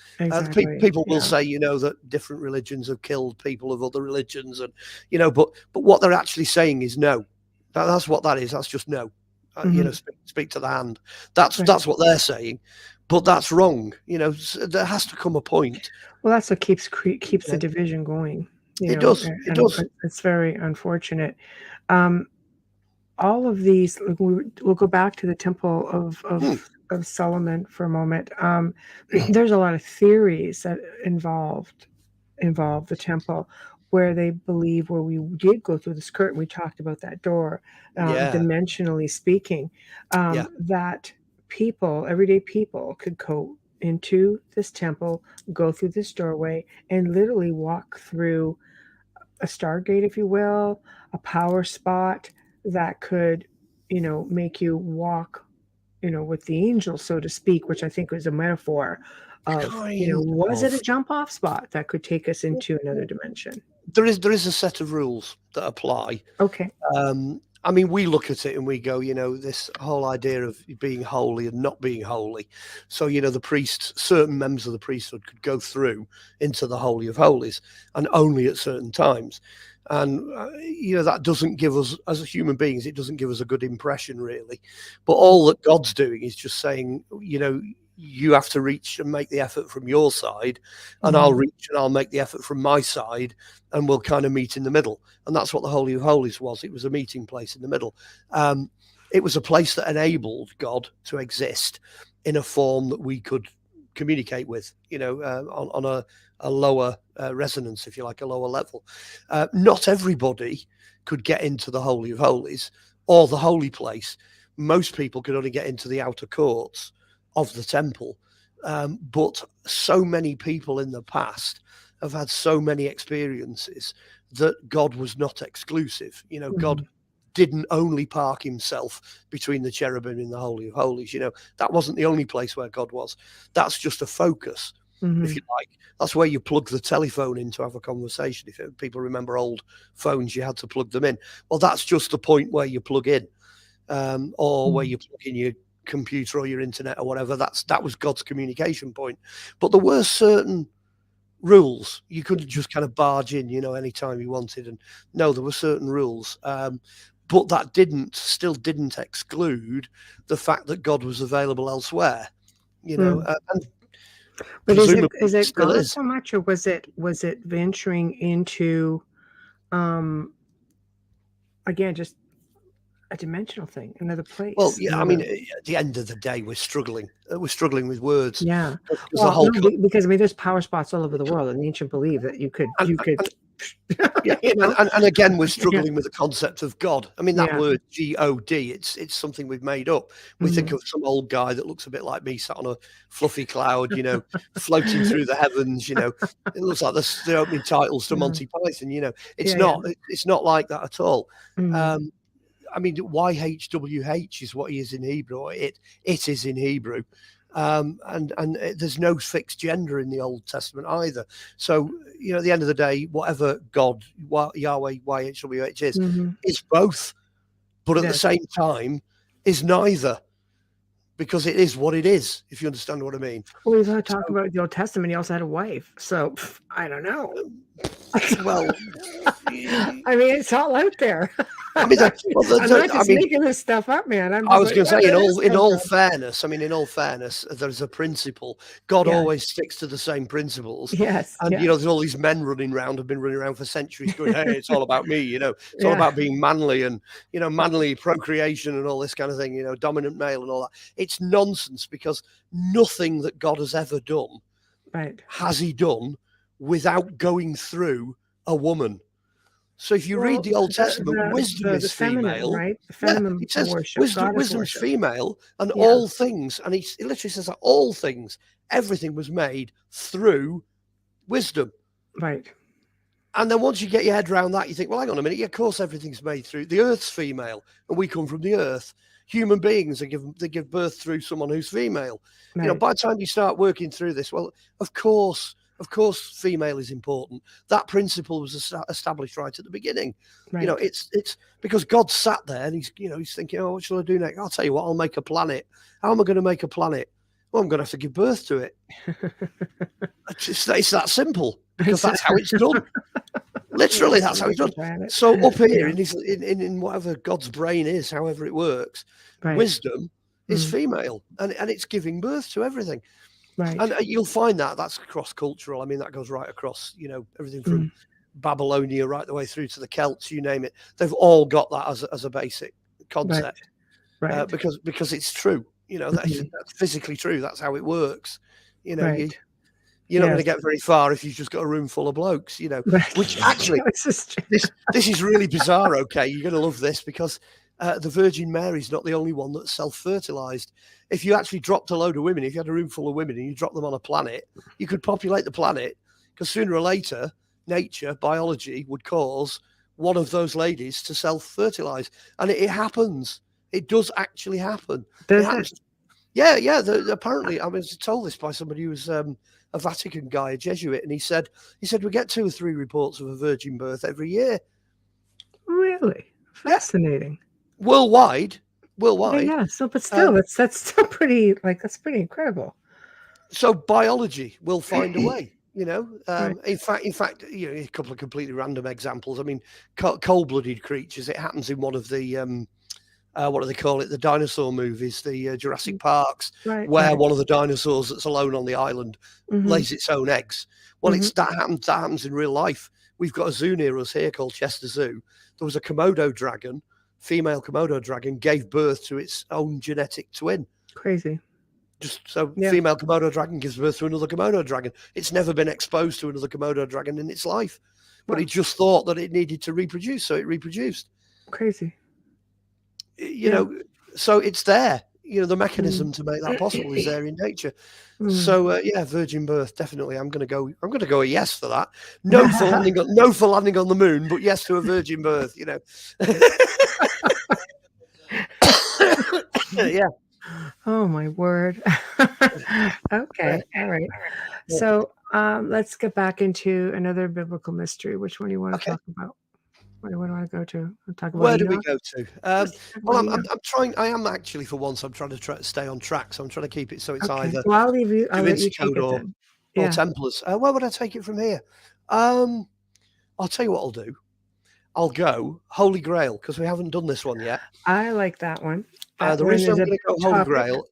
People will say, you know, that different religions have killed people of other religions, and, you know, but what they're actually saying is no. That's what that is. That's just no. You know, speak to the hand. That's what they're saying, but that's wrong. You know, there has to come a point. Well, that's what keeps the division going. It does. It's very unfortunate. All of these, we'll go back to the Temple of Solomon for a moment. There's a lot of theories that involve the temple, where they believe, where we did go through this curtain, we talked about that door, dimensionally speaking, that everyday people could go into this temple, go through this doorway, and literally walk through a stargate, if you will, a power spot that could, you know, make you walk, you know, with the angels, so to speak, which I think was a metaphor of, you know, was it a jump off spot that could take us into another dimension? There is a set of rules that apply. Okay. I mean, we look at it and we go, you know, this whole idea of being holy and not being holy. So, you know, the priests, certain members of the priesthood could go through into the Holy of Holies, and only at certain times. And, you know, that doesn't give us, as human beings, it doesn't give us a good impression, really. But all that God's doing is just saying, you know, you have to reach and make the effort from your side, and I'll reach and I'll make the effort from my side, and we'll kind of meet in the middle. And that's what the Holy of Holies was. It was a meeting place in the middle. It was a place that enabled God to exist in a form that we could communicate with, on a lower resonance, if you like, a lower level. Not everybody could get into the Holy of Holies or the holy place. Most people could only get into the outer courts of the temple. But so many people in the past have had so many experiences that God was not exclusive. God didn't only park himself between the cherubim in the Holy of Holies. That wasn't the only place where God was. That's just a focus, if you like. That's where you plug the telephone in to have a conversation. If people remember old phones, you had to plug them in. Well, that's just the point where you plug in, or where you plug in your computer or your internet or whatever. That was God's communication point. But there were certain rules. You couldn't just kind of barge in, anytime you wanted. And no, there were certain rules. But that still didn't exclude the fact that God was available elsewhere, and but is it God so much, or was it venturing into again, just a dimensional thing, another place? Well, yeah, I mean, at the end of the day, we're struggling with words. Yeah. Well, because there's power spots all over the world, and the ancient believe that you could yeah, and again, we're struggling with the concept of God. I mean, that word G-O-D, it's something we've made up. We think of some old guy that looks a bit like me, sat on a fluffy cloud, floating through the heavens. It looks like the opening titles to Monty Python. It's not like that at all. I mean, YHWH is what he is in Hebrew. It is in Hebrew. And there's no fixed gender in the Old Testament either. So, at the end of the day, whatever God, Yahweh, YHWH is both, but at the same time is neither, because it is what it is, if you understand what I mean. Well, he's talking about the Old Testament. He also had a wife. So, I don't know. Well, I mean, it's all out there. I'm not just making this stuff up, man. I was going to say, in all fairness, there's a principle. God always sticks to the same principles. Yes. And, there's all these men have been running around for centuries going, hey, it's all about me, it's all about being manly and, manly procreation and all this kind of thing, dominant male and all that. It's nonsense, because nothing that God has ever done has he done without going through a woman. So if you read the Old Testament, wisdom is female. Right? The feminine it says worship. Wisdom's female, and all things, and it literally says that all things, everything was made through wisdom. Right. And then once you get your head around that, you think, well, hang on a minute, of course everything's made through. The earth's female, and we come from the earth. Human beings, they give birth through someone who's female. Right. By the time you start working through this, well, of course, female is important. That principle was established right at the beginning. Right. It's because God sat there and he's thinking, oh, what shall I do next? I'll tell you what, I'll make a planet. How am I going to make a planet? Well, I'm going to have to give birth to it. It's that simple, because that's how it's done. Literally, that's how it's done. So up here in whatever God's brain is, however it works, wisdom is female, and it's giving birth to everything. Right. And you'll find that's cross-cultural. I mean, that goes right across, everything from Babylonia right the way through to the Celts, you name it. They've all got that as a basic concept, right. Because it's true. That's physically true. That's how it works. You're not going to get very far if you've just got a room full of blokes. Which actually, this is really bizarre. Okay, you're going to love this, because the Virgin Mary's not the only one that's self-fertilized. If you actually dropped a load of women, if you had a room full of women and you dropped them on a planet, you could populate the planet, because sooner or later, nature, biology would cause one of those ladies to self-fertilize. And it happens. It does actually happen. It happens. Yeah. Apparently, I was told this by somebody who was a Vatican guy, a Jesuit, and he said we get 2 or 3 reports of a virgin birth every year. Really? Fascinating. Worldwide. Yeah. So, but still, that's still pretty. That's pretty incredible. So biology will find a way. In fact, a couple of completely random examples. I mean, cold-blooded creatures. It happens in one of the what do they call it? The dinosaur movies, the Jurassic Parks, where one of the dinosaurs that's alone on the island lays its own eggs. Well, that happens in real life. We've got a zoo near us here called Chester Zoo. There was a Komodo dragon. Female Komodo dragon gave birth to its own genetic twin. Crazy. Just so female Komodo dragon gives birth to another Komodo dragon. It's never been exposed to another Komodo dragon in its life. But it just thought that it needed to reproduce, so it reproduced. Crazy. You know, so it's there. You know, the mechanism to make that possible is there in nature. So virgin birth, definitely. I'm gonna go a yes for that. No for landing on the moon, but yes to a virgin birth, you know. Yeah. Oh my word. Okay. All right. So let's get back into another biblical mystery. Which one do you want to talk about? What do I want to go to? Talk about Where do we go to? Well, I'm trying. I am actually, for once, I'm trying to stay on track. So I'm trying to keep it so it's either well, I'll leave you. I'll let you take it or Templars. Where would I take it from here? I'll tell you what I'll do. I'll go Holy Grail, because we haven't done this one yet. I like that one. The reason I'm going to go Holy Grail,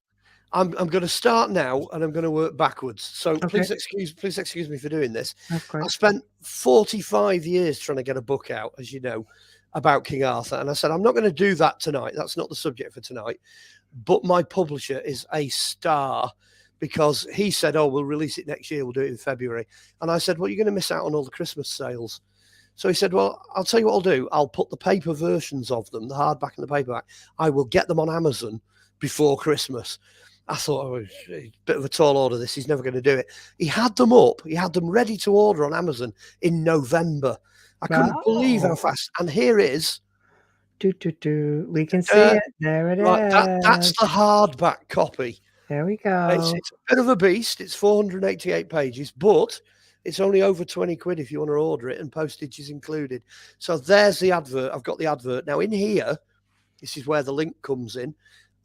I'm going to start now and I'm going to work backwards. So please excuse me for doing this. Of course. I spent 45 years trying to get a book out, as you know, about King Arthur, and I said I'm not going to do that tonight. That's not the subject for tonight. But my publisher is a star, because he said, "Oh, we'll release it next year. We'll do it in February." And I said, "Well, you're going to miss out on all the Christmas sales." So he said, "Well, I'll tell you what I'll do. I'll put the paper versions of them, the hardback and the paperback. I will get them on Amazon before Christmas." I thought, oh, a bit of a tall order, this. He's never going to do it. He had them up. He had them ready to order on Amazon in November. I couldn't believe how fast. And here is. We can see it. There it is. That's the hardback copy. There we go. It's a bit of a beast. It's 488 pages, but it's only over 20 quid if you want to order it, and postage is included. So there's the advert. I've got the advert. Now in here, this is where the link comes in.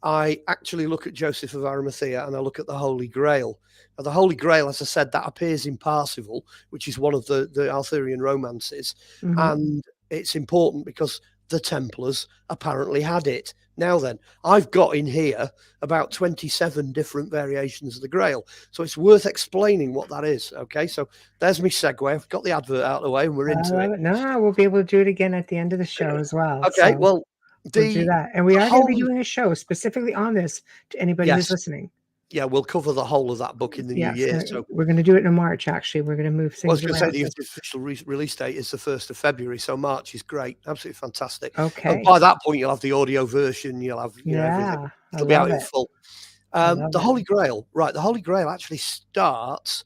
I actually look at Joseph of Arimathea and I look at the Holy Grail. Now, the Holy Grail, as I said, that appears in Parsifal, which is one of the Arthurian romances. And it's important because the Templars apparently had it. Now then, I've got in here about 27 different variations of the Grail. So it's worth explaining what that is. Okay, so there's my segue. I've got the advert out of the way and we're into it. No, we'll be able to do it again at the end of the show as well. Okay, well, we'll do that. And we are going to be doing a show specifically on this to anybody who's listening. Yeah, we'll cover the whole of that book in the new year. So we're going to do it in March, actually. We're going to move things I was going to say the official release date is the 1st of February. So March is great. Absolutely fantastic. Okay. And by that point, you'll have the audio version. You'll have everything. It'll be out in full. The Holy Grail. Right. The Holy Grail actually starts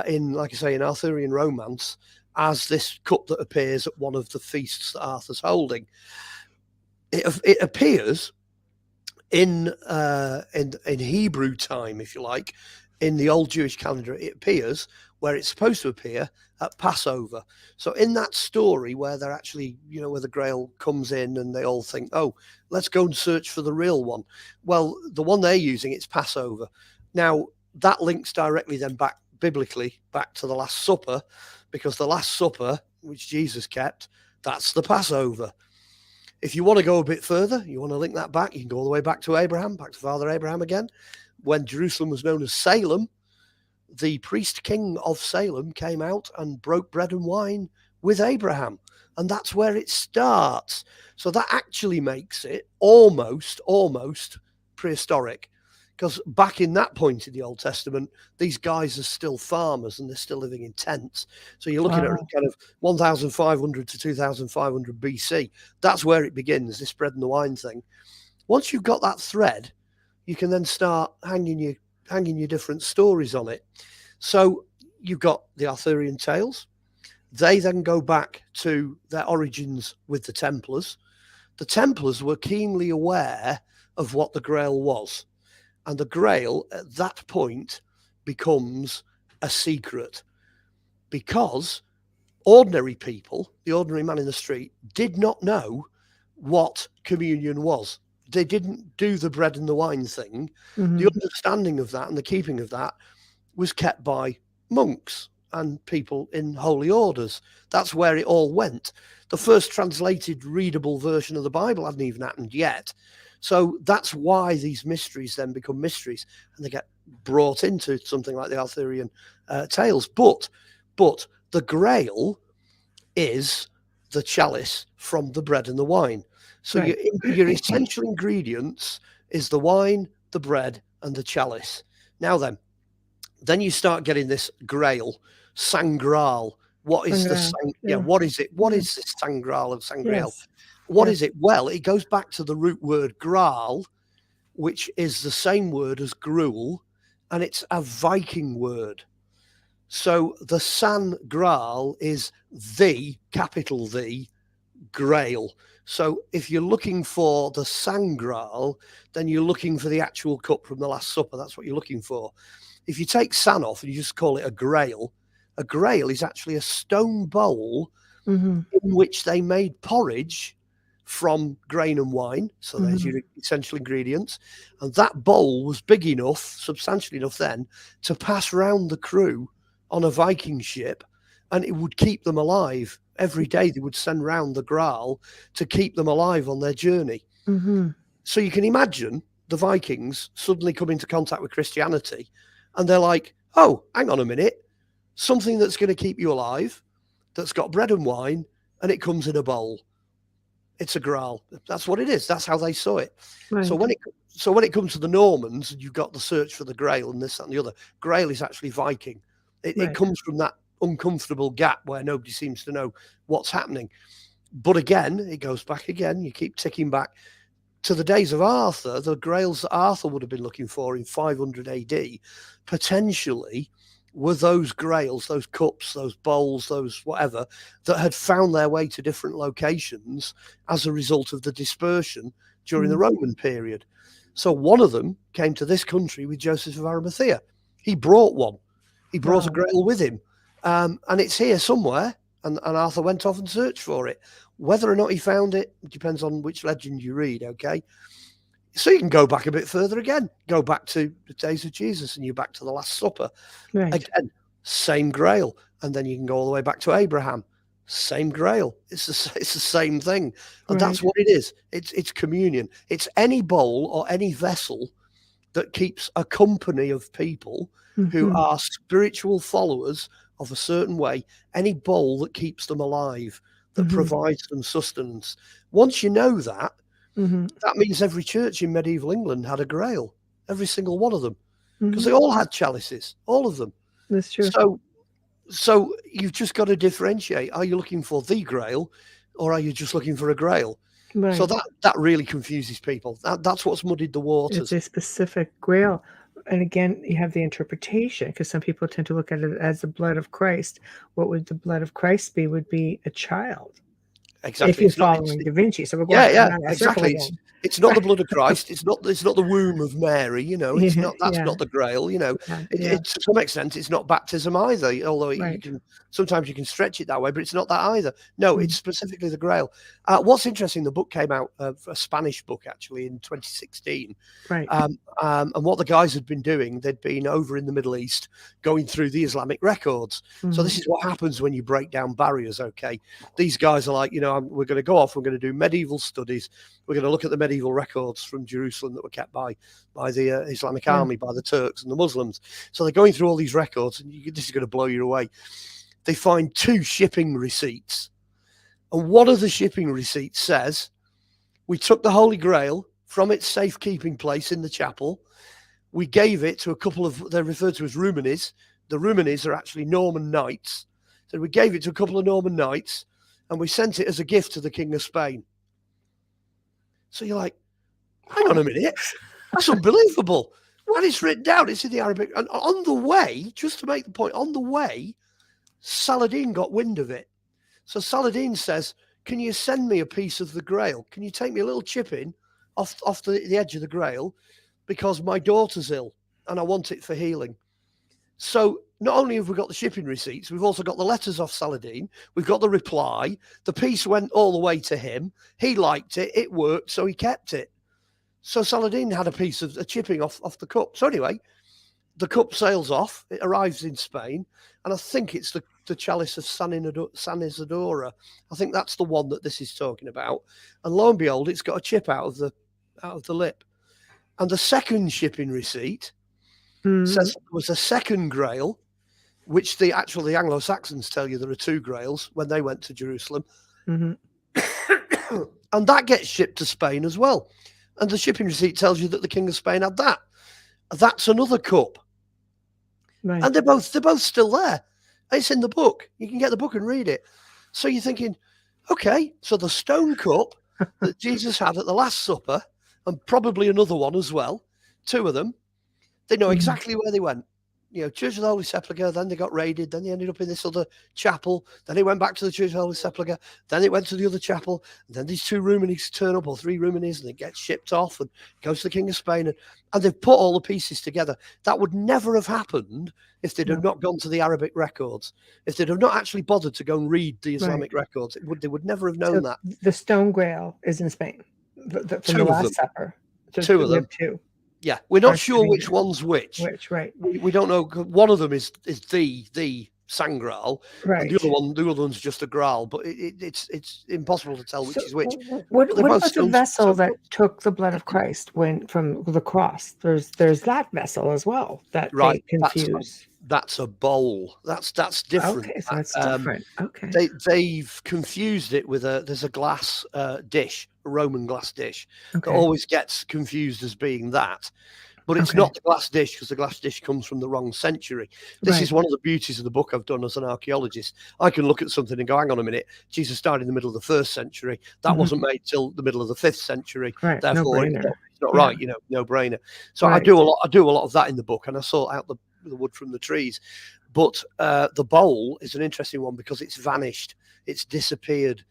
in, like I say, in Arthurian romance as this cup that appears at one of the feasts that Arthur's holding. It appears in Hebrew time, if you like, in the old Jewish calendar. It appears where it's supposed to appear at Passover. So in that story where they're actually, where the Grail comes in and they all think, oh, let's go and search for the real one. Well, the one they're using, it's Passover. Now, that links directly then back biblically back to the Last Supper, because the Last Supper, which Jesus kept, that's the Passover. If you want to go a bit further, you want to link that back, you can go all the way back to Abraham, back to Father Abraham again. When Jerusalem was known as Salem, the priest king of Salem came out and broke bread and wine with Abraham. And that's where it starts. So that actually makes it almost prehistoric. Because back in that point in the Old Testament, these guys are still farmers and they're still living in tents. So you're looking at kind of 1,500 to 2,500 BC. That's where it begins, this bread and the wine thing. Once you've got that thread, you can then start hanging your different stories on it. So you've got the Arthurian tales. They then go back to their origins with the Templars. The Templars were keenly aware of what the Grail was. And the Grail at that point becomes a secret, because ordinary people, the ordinary man in the street, did not know what communion was. They didn't do the bread and the wine thing. The understanding of that and the keeping of that was kept by monks and people in holy orders. That's where it all went. The first translated readable version of the Bible hadn't even happened yet. So that's why these mysteries then become mysteries and they get brought into something like the Arthurian tales. But the Grail is the chalice from the bread and the wine. So your essential ingredients is the wine, the bread, and the chalice. Now then you start getting this grail, sangral. What is what is it? What is this sangral and sangreal? Yes. What is it? Well, it goes back to the root word graal, which is the same word as gruel, and it's a Viking word. So the San Graal is the, capital The, Grail. So if you're looking for the Sangral, then you're looking for the actual cup from the Last Supper. That's what you're looking for. If you take San off and you just call it a grail is actually a stone bowl in which they made porridge from grain and wine. So there's your essential ingredients. And that bowl was big enough, substantial enough then, to pass round the crew on a Viking ship, and it would keep them alive. Every day they would send round the Graal to keep them alive on their journey. So you can imagine the Vikings suddenly come into contact with Christianity, and they're like, oh, hang on a minute, something that's going to keep you alive, that's got bread and wine, and it comes in a bowl. It's a Graal. That's what it is. That's how they saw it. Right. So when it comes to the Normans, you've got the search for the Grail and this, that, and the other. Grail is actually Viking. It comes from that uncomfortable gap where nobody seems to know what's happening. But again, it goes back again. You keep ticking back to the days of Arthur. The grails that Arthur would have been looking for in 500 AD potentially were those grails, those cups, those bowls, those whatever, that had found their way to different locations as a result of the dispersion during the Roman period. So one of them came to this country with Joseph of Arimathea. He brought one. He brought a grail with him. And it's here somewhere. And Arthur went off and searched for it. Whether or not he found it depends on which legend you read, okay? So you can go back a bit further again. Go back to the days of Jesus and you're back to the Last Supper. Right. Again, same grail. And then you can go all the way back to Abraham. Same grail. It's the same thing. And that's what it is. It's communion. It's any bowl or any vessel that keeps a company of people who are spiritual followers of a certain way, any bowl that keeps them alive, that provides them sustenance. Once you know that, that means every church in medieval England had a grail, every single one of them, because they all had chalices, all of them. That's true. So you've just got to differentiate. Are you looking for the grail or are you just looking for a grail? Right. So that really confuses people. That's what's muddied the waters. It's a specific grail. And again, you have the interpretation, because some people tend to look at it as the blood of Christ. What would the blood of Christ be? Would be a child. Exactly. If you're following DaVinci. So we're going exactly. It's not the blood of Christ. It's not the womb of Mary. You know, it's not. That's not the Grail. You know, to some extent, it's not baptism either. Although you can sometimes you can stretch it that way, but it's not that either. No, it's specifically the Grail. What's interesting, the book came out, a Spanish book actually in 2016. Right. And what the guys had been doing, they'd been over in the Middle East going through the Islamic records. So this is what happens when you break down barriers. Okay, these guys are like, you know, we're going to go off. We're going to do medieval studies. We're going to look at the medieval records from Jerusalem that were kept by the Islamic army, by the Turks and the Muslims. So they're going through all these records, and this is going to blow you away. They find 2 shipping receipts, and one of the shipping receipts says, we took the Holy Grail from its safekeeping place in the chapel. We gave it to a couple of, they're referred to as Ruminis. The Ruminis are actually Norman knights. So we gave it to a couple of Norman knights, and we sent it as a gift to the King of Spain. So you're like, hang on a minute, that's unbelievable. And it's written down, it's in the Arabic. And on the way, just to make the point, on the way, Saladin got wind of it. So Saladin says, can you send me a piece of the Grail? Can you take me a little chip in off the edge of the Grail? Because my daughter's ill and I want it for healing. So not only have we got the shipping receipts, we've also got the letters off Saladin. We've got the reply. The piece went all the way to him. He liked it. It worked, so he kept it. So Saladin had a piece of a chipping off the cup. So anyway, the cup sails off. It arrives in Spain, and I think it's the chalice of San Isidora. I think that's the one that this is talking about. And lo and behold, it's got a chip out of the lip. And the second shipping receipt says it was a second Grail, which the Anglo-Saxons tell you there are 2 Grails when they went to Jerusalem. And that gets shipped to Spain as well. And the shipping receipt tells you that the King of Spain had that. That's another cup. Right. And they're both still there. It's in the book. You can get the book and read it. So you're thinking, okay, so the stone cup that Jesus had at the Last Supper, and probably another one as well, 2 of them, they know exactly where they went. Church of the Holy Sepulchre, then they got raided, then they ended up in this other chapel, then they went back to the Church of the Holy Sepulchre, then it went to the other chapel, and then these 2 Roumanies turn up, or 3 Roumanies, and it gets shipped off and goes to the King of Spain, and they've put all the pieces together. That would never have happened if they'd have not gone to the Arabic records, if they'd have not actually bothered to go and read the Islamic records. They would never have known that. The Stone Grail is in Spain, from the Last Supper. 2 of them. 2. Yeah, we're not sure which one's which. Right. We don't know. One of them is the Sangral, right? And the other one's just a Graal. But it's impossible to tell which is which. What was the vessel that took the blood of Christ from the cross? There's that vessel as well that they confuse. That's a bowl. That's different. Okay, so that's different. Okay. They've confused it with there's a glass dish, a Roman glass dish, that always gets confused as being that. But it's not the glass dish, because the glass dish comes from the wrong century. This is one of the beauties of the book I've done as an archaeologist. I can look at something and go, hang on a minute, Jesus died in the middle of the 1st century. That wasn't made till the middle of the 5th century. Right. Therefore, it's not right, no brainer. So I do a lot of that in the book, and I sort out the wood from the trees. But the bowl is an interesting one because it's vanished, it's disappeared.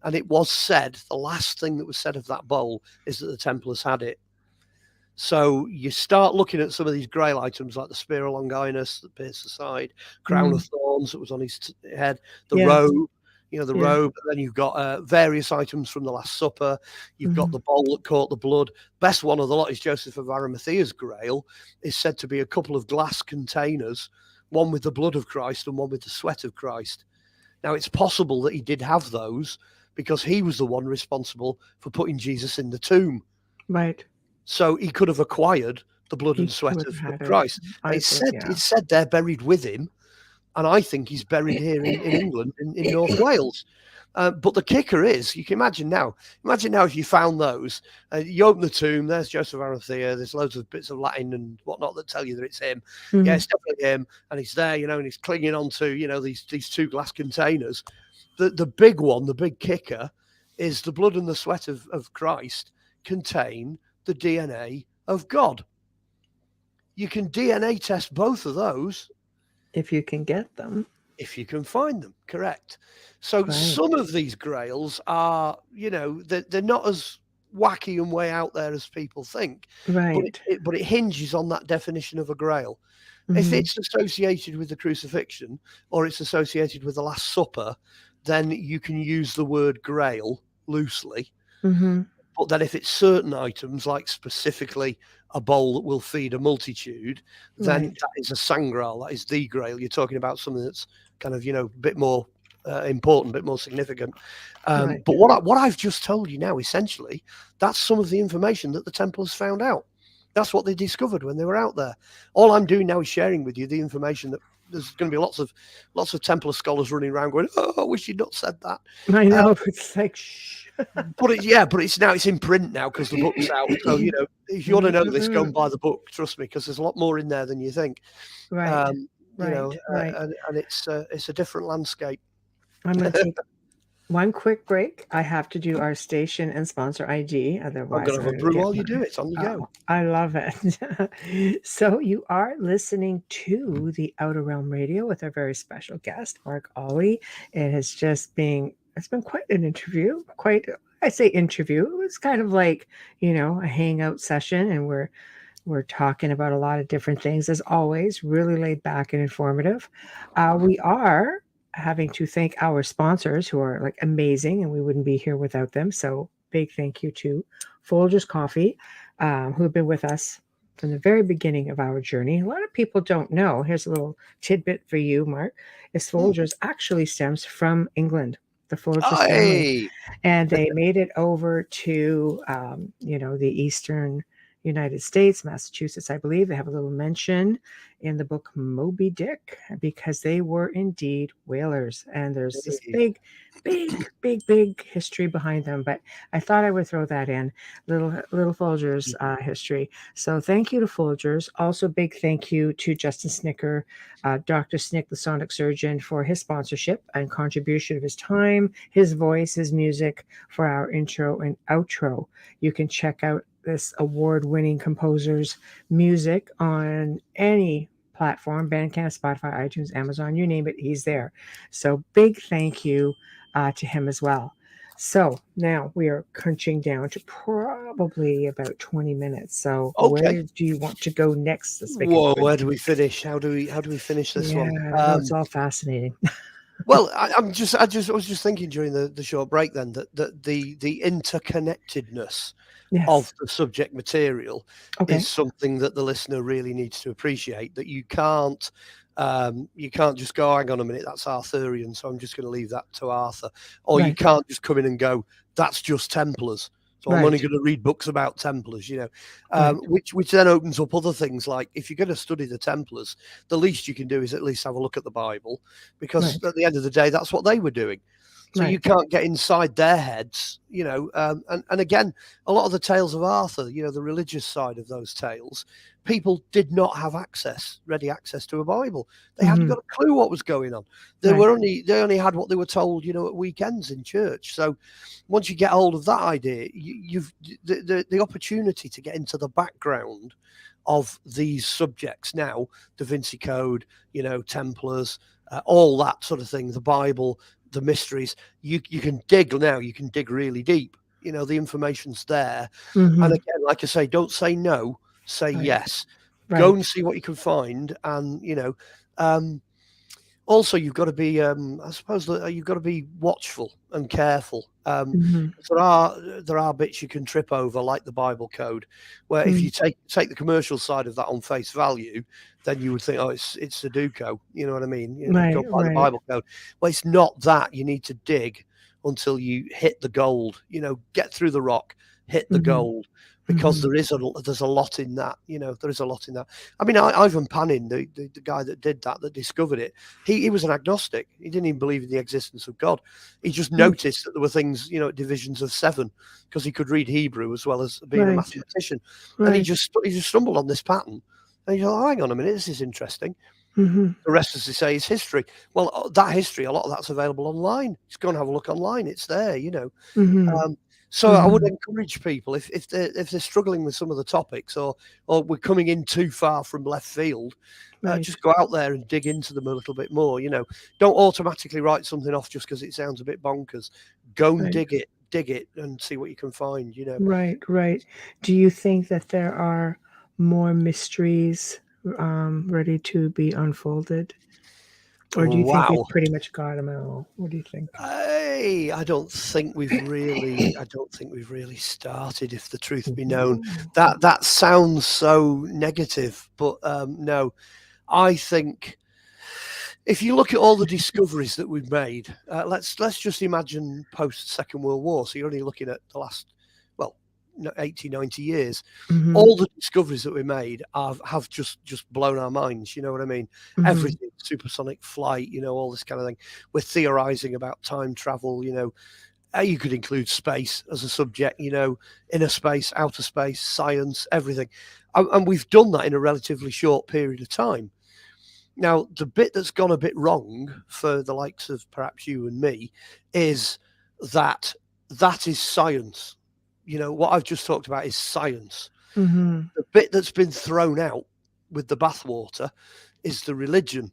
And it was said, the last thing that was said of that bowl is that the Templars had it. So you start looking at some of these grail items, like the spear of Longinus that pierced the side, crown of thorns that was on his head, the robe, the robe. And then you've got various items from the Last Supper. You've got the bowl that caught the blood. Best one of the lot is Joseph of Arimathea's grail. Is said to be a couple of glass containers, one with the blood of Christ and one with the sweat of Christ. Now, it's possible that he did have those because he was the one responsible for putting Jesus in the tomb. Right. So he could have acquired the blood and sweat of Christ. It's said they're buried with him, and I think he's buried here in England, in North Wales. But the kicker is, you can imagine now if you found those, you open the tomb, there's Joseph of Arimathea, there's loads of bits of Latin and whatnot that tell you that it's him. Yeah, it's definitely him, and he's there, and he's clinging on to, these 2 glass containers. The big one, the big kicker, is the blood and the sweat of Christ contain the DNA of God. You can DNA test both of those. If you can get them. If you can find them, correct. So some of these grails are, they're not as wacky and way out there as people think. Right. But it hinges on that definition of a grail. If it's associated with the crucifixion or it's associated with the Last Supper, then you can use the word grail loosely. But then if it's certain items, like specifically a bowl that will feed a multitude, then that is a sangral, that is the grail. You're talking about something that's kind of, a bit more important, a bit more significant. But what I've just told you now, essentially, that's some of the information that the Templars found out. That's what they discovered when they were out there. All I'm doing now is sharing with you the information that there's going to be lots of Templar scholars running around going, oh, I wish you'd not said that. I know, it's like, shh. But it's in print now because the book's out. So, if you want to know this, go and buy the book. Trust me, because there's a lot more in there than you think. Right. And it's a different landscape. I'm going to take one quick break. I have to do our station and sponsor ID. Otherwise, I'm going to have a brew while you do it. On you go. I love it. So you are listening to the Outer Realm Radio with our very special guest, Mark Olly. It's been quite an interview. I say interview. It was kind of like, a hangout session, and we're talking about a lot of different things, as always, really laid back and informative. We are having to thank our sponsors, who are like amazing, and we wouldn't be here without them. So big thank you to Folgers Coffee, who have been with us from the very beginning of our journey. A lot of people don't know. Here's a little tidbit for you, Mark. Folgers actually stems from England. The Folgers family, and they made it over to the eastern United States, Massachusetts, I believe. They have a little mention in the book Moby Dick because they were indeed whalers. And there's this big history behind them. But I thought I would throw that in, little Folgers history. So thank you to Folgers. Also, big thank you to Justin Snicker, Dr. Snick, the sonic surgeon, for his sponsorship and contribution of his time, his voice, his music for our intro and outro. You can check out this award-winning composer's music on any platform, Bandcamp, Spotify, iTunes, Amazon, you name it, he's there. So big thank you to him as well. So now we are crunching down to probably about 20 minutes. So where do you want to go next? Whoa, where do we finish? How do we finish this one? It's all fascinating. Well, I was just thinking during the short break then that the interconnectedness of the subject material is something that the listener really needs to appreciate. That you can't just go, hang on a minute, that's Arthurian, so I'm just going to leave that to Arthur. Or you can't just come in and go, that's just Templars, so I'm only going to read books about Templars, which then opens up other things. Like if you're going to study the Templars, the least you can do is at least have a look at the Bible, because at the end of the day, that's what they were doing. So you can't get inside their heads, and again, a lot of the tales of Arthur, the religious side of those tales, people did not have ready access to a Bible. They hadn't got a clue what was going on. They only had what they were told, at weekends in church. So once you get hold of that idea, you've the opportunity to get into the background of these subjects now, Da Vinci Code, Templars, all that sort of thing, the Bible, the mysteries. You can dig now. You can dig really deep. The information's there. And again, like I say, don't say no. Say yes. Go and see what you can find. And also you've got to be. I suppose that you've got to be watchful and careful. There are bits you can trip over, like the Bible code, where if you take the commercial side of that on face value, then you would think, oh, it's Sudoku. You know what I mean? Go by the Bible code. Well, it's not that. You need to dig until you hit the gold. Get through the rock, hit the gold. Because there's a lot in that, there is a lot in that. I mean, Ivan Panin, the guy that did that discovered it, he was an agnostic. He didn't even believe in the existence of God. He just noticed that there were things, divisions of 7, because he could read Hebrew as well as being a mathematician. And he just stumbled on this pattern. And he's like, oh, hang on a minute, this is interesting. The rest, as they say, is history. Well, that history, a lot of that's available online. Just go and have a look online. It's there, So I would encourage people, if they're struggling with some of the topics, or we're coming in too far from left field, just go out there and dig into them a little bit more. Don't automatically write something off just because it sounds a bit bonkers. Go and dig it and see what you can find. Right. Do you think that there are more mysteries ready to be unfolded? Or do you think we've pretty much got them all? What do you think? I don't think we've really started, if the truth be known. That sounds so negative, but no. I think if you look at all the discoveries that we've made, let's just imagine post Second World War. So you're only looking at the last 80, 90 years. All the discoveries that we made have just blown our minds. You know what I mean? Everything, supersonic flight, all this kind of thing. We're theorizing about time travel. You could include space as a subject. Inner space, outer space, science, everything, and we've done that in a relatively short period of time. Now, the bit that's gone a bit wrong for the likes of perhaps you and me is that is science. What I've just talked about is science. The bit that's been thrown out with the bathwater is the religion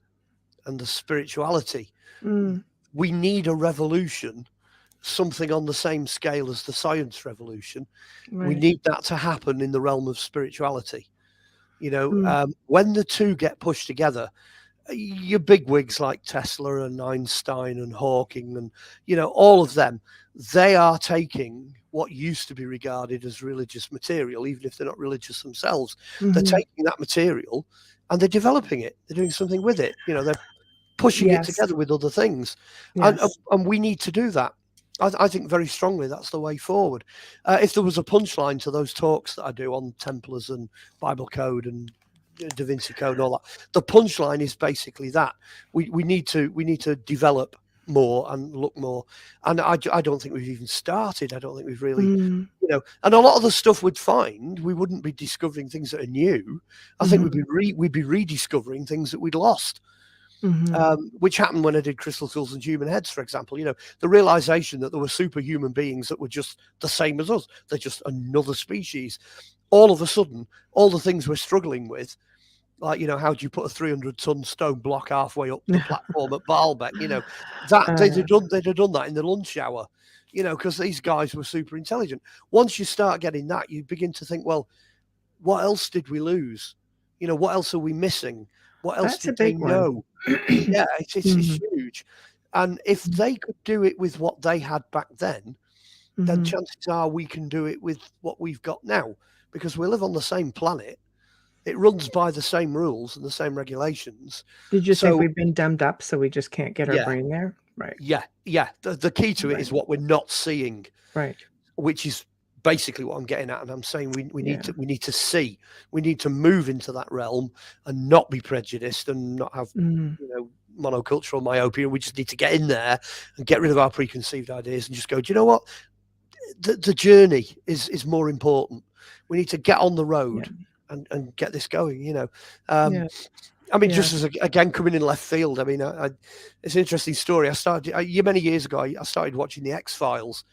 and the spirituality. We need a revolution, something on the same scale as the science revolution. We need that to happen in the realm of spirituality. When the two get pushed together, your big wigs like Tesla and Einstein and Hawking and all of them, they are taking what used to be regarded as religious material, even if they're not religious themselves. They're taking that material and they're developing it. They're doing something with it. They're pushing it together with other things. And we need to do that. I think very strongly that's the way forward. If there was a punchline to those talks that I do on Templars and Bible Code and Da Vinci Code and all that, the punchline is basically that we need to develop more and look more. And I don't think we've even started. I don't think we've really, you know, and a lot of the stuff we'd find, we wouldn't be discovering things that are new. I think we'd be rediscovering things that we'd lost. Which happened when I did Crystal Skulls and Human Heads, for example. You know, the realization that there were superhuman beings that were just the same as us. They're just another species. All of a sudden, all the things we're struggling with, like, you know, how do you put a 300-ton stone block halfway up the platform at Baalbek? You know, that they'd have done that in the lunch hour, you know, because these guys were super intelligent. Once you start getting that, you begin to think, well, what else did we lose? You know, what else are we missing? What else did they know? Yeah, it's huge. And if they could do it with what they had back then chances are we can do it with what we've got now, because we live on the same planet. It runs by the same rules and the same regulations. Did you think we've been dumbed up so we just can't get our brain there? Right. Yeah. The key to it is what we're not seeing. Right. Which is basically what I'm getting at, and I'm saying we need to see, we need to move into that realm and not be prejudiced and not have you know, monocultural myopia. We just need to get in there and get rid of our preconceived ideas and just go, do you know what, the journey is more important. We need to get on the road and get this going, you know. I mean, just as again coming in left field, I mean, it's an interesting story. I started many years ago. I started watching the X-Files,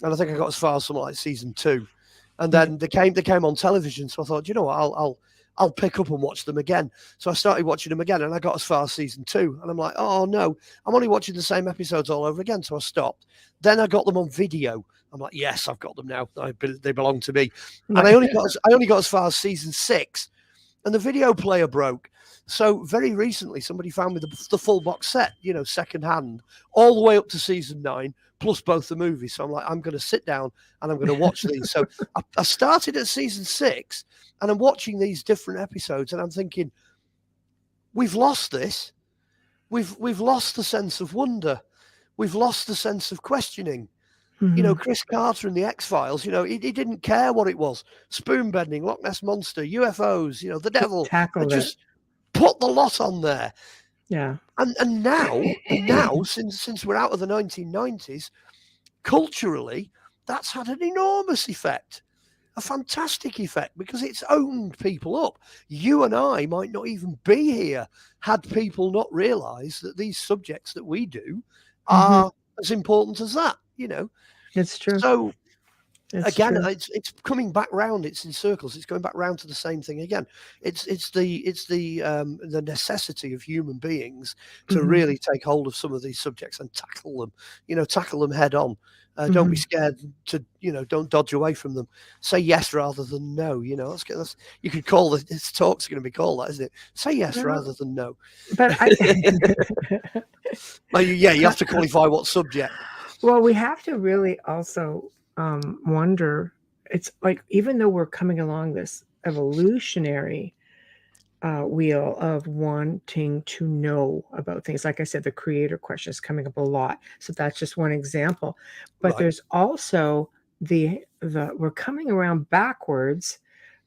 and I think I got as far as something like season 2, and then they came on television. So I thought, you know what, I'll pick up and watch them again. So I started watching them again, and I got as far as season 2, and I'm like, oh no, I'm only watching the same episodes all over again. So I stopped. Then I got them on video. I'm like, yes, I've got them now. They belong to me. And I only got as far as season 6, and the video player broke. So very recently, somebody found me the full box set, you know, second hand, all the way up to season 9, plus both the movies. So I'm like, I'm going to sit down and I'm going to watch these. So I started at season 6, and I'm watching these different episodes, and I'm thinking, we've lost this. We've lost the sense of wonder. We've lost the sense of questioning. You know, Chris Carter in the X-Files, you know, he didn't care what it was. Spoon bending, Loch Ness Monster, UFOs, you know, the devil. Just put the lot on there. Yeah. And now, since we're out of the 1990s, culturally, that's had an enormous effect. A fantastic effect, because it's owned people up. You and I might not even be here had people not realised that these subjects that we do are as important as that, you know. It's true. So again, it's coming back round. It's in circles. It's going back round to the same thing again. It's the necessity of human beings to really take hold of some of these subjects and tackle them. You know, tackle them head on. Don't be scared to, you know, don't dodge away from them. Say yes rather than no. You know, that's you could call this talk's going to be called that, isn't it? Say yes rather than no. But you have to qualify what subject. Well, we have to really also wonder. It's like, even though we're coming along this evolutionary wheel of wanting to know about things, like I said, the creator question is coming up a lot. So that's just one example. But there's also we're coming around backwards,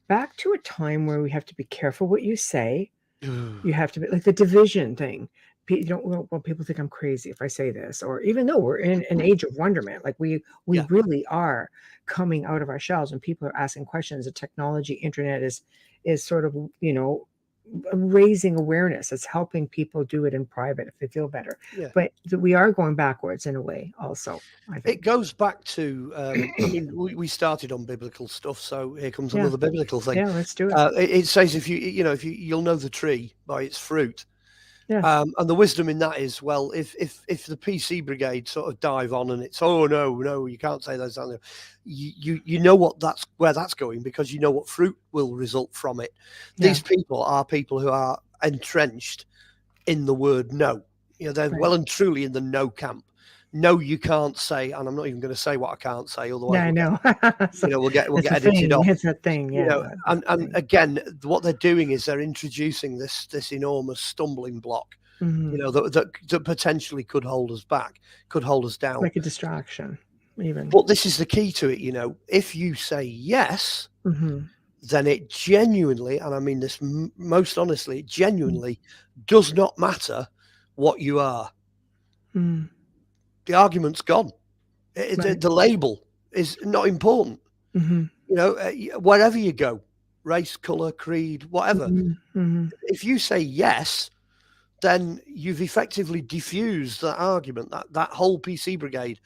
back to a time where we have to be careful what you say. You have to be like the division thing. People think I'm crazy if I say this, or even though we're in an age of wonderment, like we really are coming out of our shells, and people are asking questions. The technology, internet is sort of, you know, raising awareness. It's helping people do it in private if they feel better. Yeah. But we are going backwards in a way also, I think. It goes back to, I mean, we started on biblical stuff, so here comes another biblical thing. Yeah, let's do it. It says you'll know the tree by its fruit. Yeah. And the wisdom in that is, well, if the PC brigade sort of dive on and it's, oh no, you can't say those, you know where that's going, because you know what fruit will result from it. These people are people who are entrenched in the word no. You know, they're well and truly in the no camp. No, you can't say, and I'm not even going to say what I can't say, otherwise I know. You know, we'll get edited off. It's a thing, yeah. You know, and again, what they're doing is they're introducing this enormous stumbling block Mm-hmm. that potentially could hold us back, could hold us down. Like a distraction, even. But this is the key to it, if you say yes, Mm-hmm. then it genuinely, and I mean this most honestly, it genuinely does not matter what you are. Mm-hmm. The argument's gone. Right. The label is not important. Mm-hmm. Wherever you go, race, color, creed, whatever. Mm-hmm. If you say yes, then you've effectively diffused that argument, that whole PC brigade,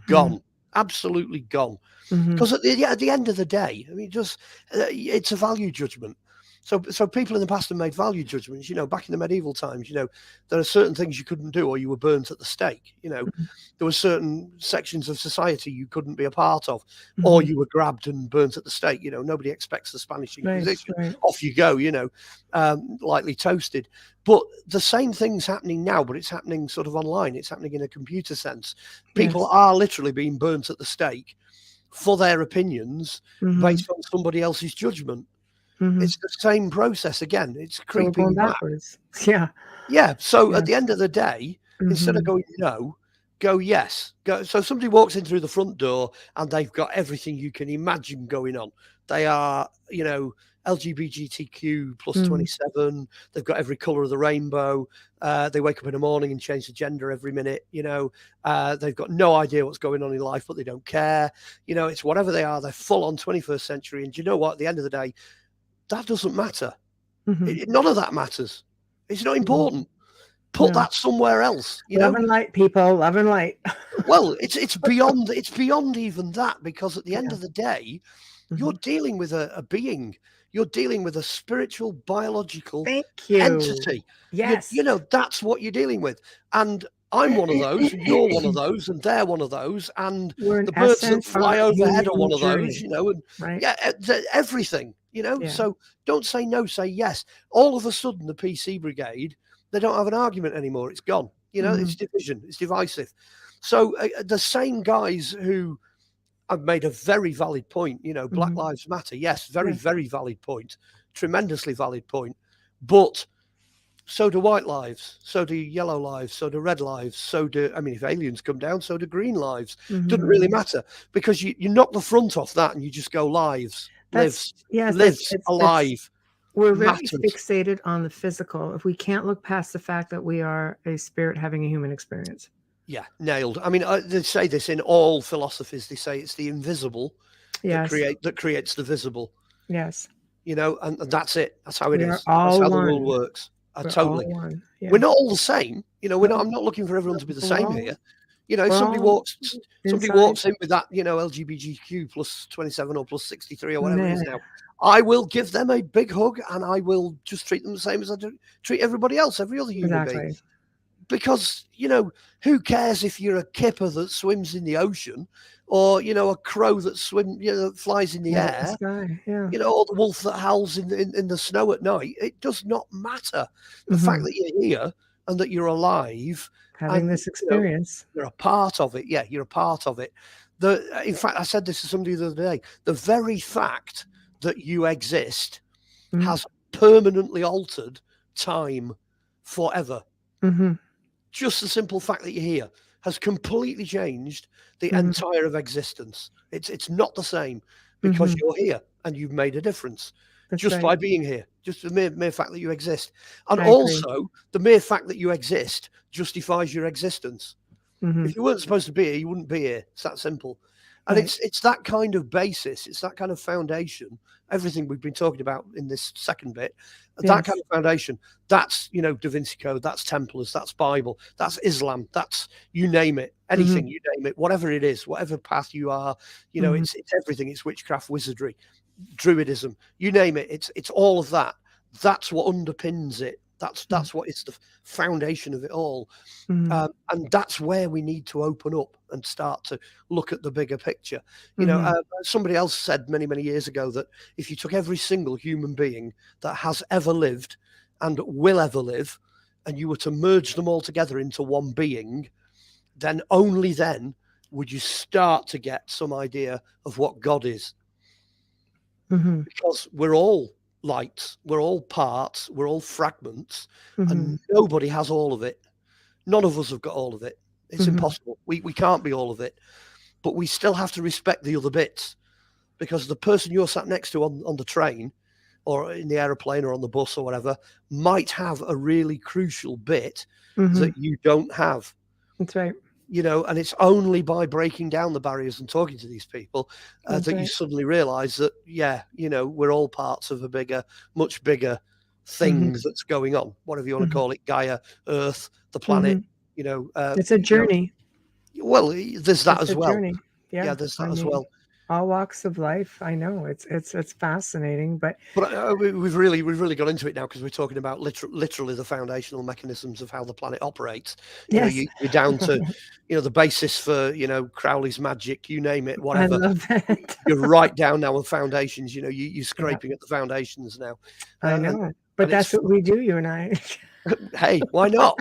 gone, absolutely gone. Mm-hmm. Because at the end of the day, I mean, it's a value judgment. So people in the past have made value judgments. Back in the medieval times, there are certain things you couldn't do, or you were burnt at the stake. There were certain sections of society you couldn't be a part of, or you were grabbed and burnt at the stake. Nobody expects the Spanish Inquisition. Right. Off you go, lightly toasted. But the same thing's happening now, but it's happening sort of online. It's happening in a computer sense. People are literally being burnt at the stake for their opinions based on somebody else's judgment. It's the same process again. It's creeping going back. backwards. Yeah. Yeah. So at the end of the day, instead of going no, go yes. Go. So somebody walks in through the front door and they've got everything you can imagine going on. They are, LGBTQ plus 27. They've got every color of the rainbow. They wake up in the morning and change the gender every minute. They've got no idea what's going on in life, but they don't care. It's whatever they are. They're full on 21st century. And you know what? At the end of the day, that doesn't matter. None of that matters. It's not important. Put that somewhere else. Love and light, people. Love and light. Well, it's beyond even that, because at the end of the day, you're dealing with a being. You're dealing with a spiritual, biological entity. Yes. That's what you're dealing with. And I'm one of those, and you're one of those, and they're one of those, and the birds that fly overhead are one of those, and everything, So don't say no, say yes. All of a sudden, the PC brigade, they don't have an argument anymore. It's gone. It's division. It's divisive. So the same guys who have made a very valid point, Black Lives Matter. Yes, very, very valid point. Tremendously valid point. But so do white lives, so do yellow lives, so do red lives, if aliens come down, so do green lives. Doesn't really matter, because you knock the front off that and you just go lives, lives, alive. We're very fixated on the physical. If we can't look past the fact that we are a spirit having a human experience. Yeah, nailed. I mean, they say this in all philosophies. They say it's the invisible that creates the visible. Yes. And that's it. That's how it is. That's how the world works. Totally. We're not all the same. I'm not looking for everyone to be the same here. If somebody walks in with that, LGBTQ plus 27 or plus 63 or whatever it is now, I will give them a big hug and I will just treat them the same as I do treat everybody else, every other human being. Because, who cares if you're a kipper that swims in the ocean, or, a crow that flies in the air, or the wolf that howls in the snow at night. It does not matter. The fact that you're here and that you're alive, having this experience, you're a part of it. Yeah, you're a part of it. In fact, I said this to somebody the other day, the very fact that you exist has permanently altered time forever. Just the simple fact that you're here has completely changed the entire of existence. It's not the same, because you're here and you've made a difference by being here. Just the mere fact that you exist. And also the mere fact that you exist justifies your existence. If you weren't supposed to be here, you wouldn't be here. It's that simple. And it's that kind of basis, it's that kind of foundation, everything we've been talking about in this second bit, that kind of foundation, that's, Da Vinci Code, that's Templars, that's Bible, that's Islam, that's, you name it, anything, you name it, whatever it is, whatever path you are, it's everything, it's witchcraft, wizardry, druidism, you name it, it's all of that. That's what underpins it. That's what is the foundation of it all. And that's where we need to open up and start to look at the bigger picture. Somebody else said many, many years ago that if you took every single human being that has ever lived and will ever live, and you were to merge them all together into one being, then only then would you start to get some idea of what God is. Because we're all lights. We're all parts. We're all fragments, Mm-hmm. and nobody has all of it. None of us have got all of it. It's Mm-hmm. impossible. We can't be all of it, but we still have to respect the other bits, because the person you're sat next to on the train or in the aeroplane or on the bus or whatever might have a really crucial bit Mm-hmm. that you don't have. That's right. You know, and it's only by breaking down the barriers and talking to these people that right. you suddenly realize that, yeah, you know, we're all parts of a bigger, much bigger thing that's going on, whatever you want to call it, Gaia, Earth, the planet, you know. It's a journey. Well, there's that as well. Journey. Yeah, there's that as well. All walks of life. I know it's fascinating, but we've really got into it now, because we're talking about literally the foundational mechanisms of how the planet operates. Yes. You know, you're down to, you know, the basis for, you know, Crowley's magic, you name it, whatever. I love that. You're right down now on foundations. You know, you're scraping at the foundations now. I know, but that's what we do, you and I. Hey, why not?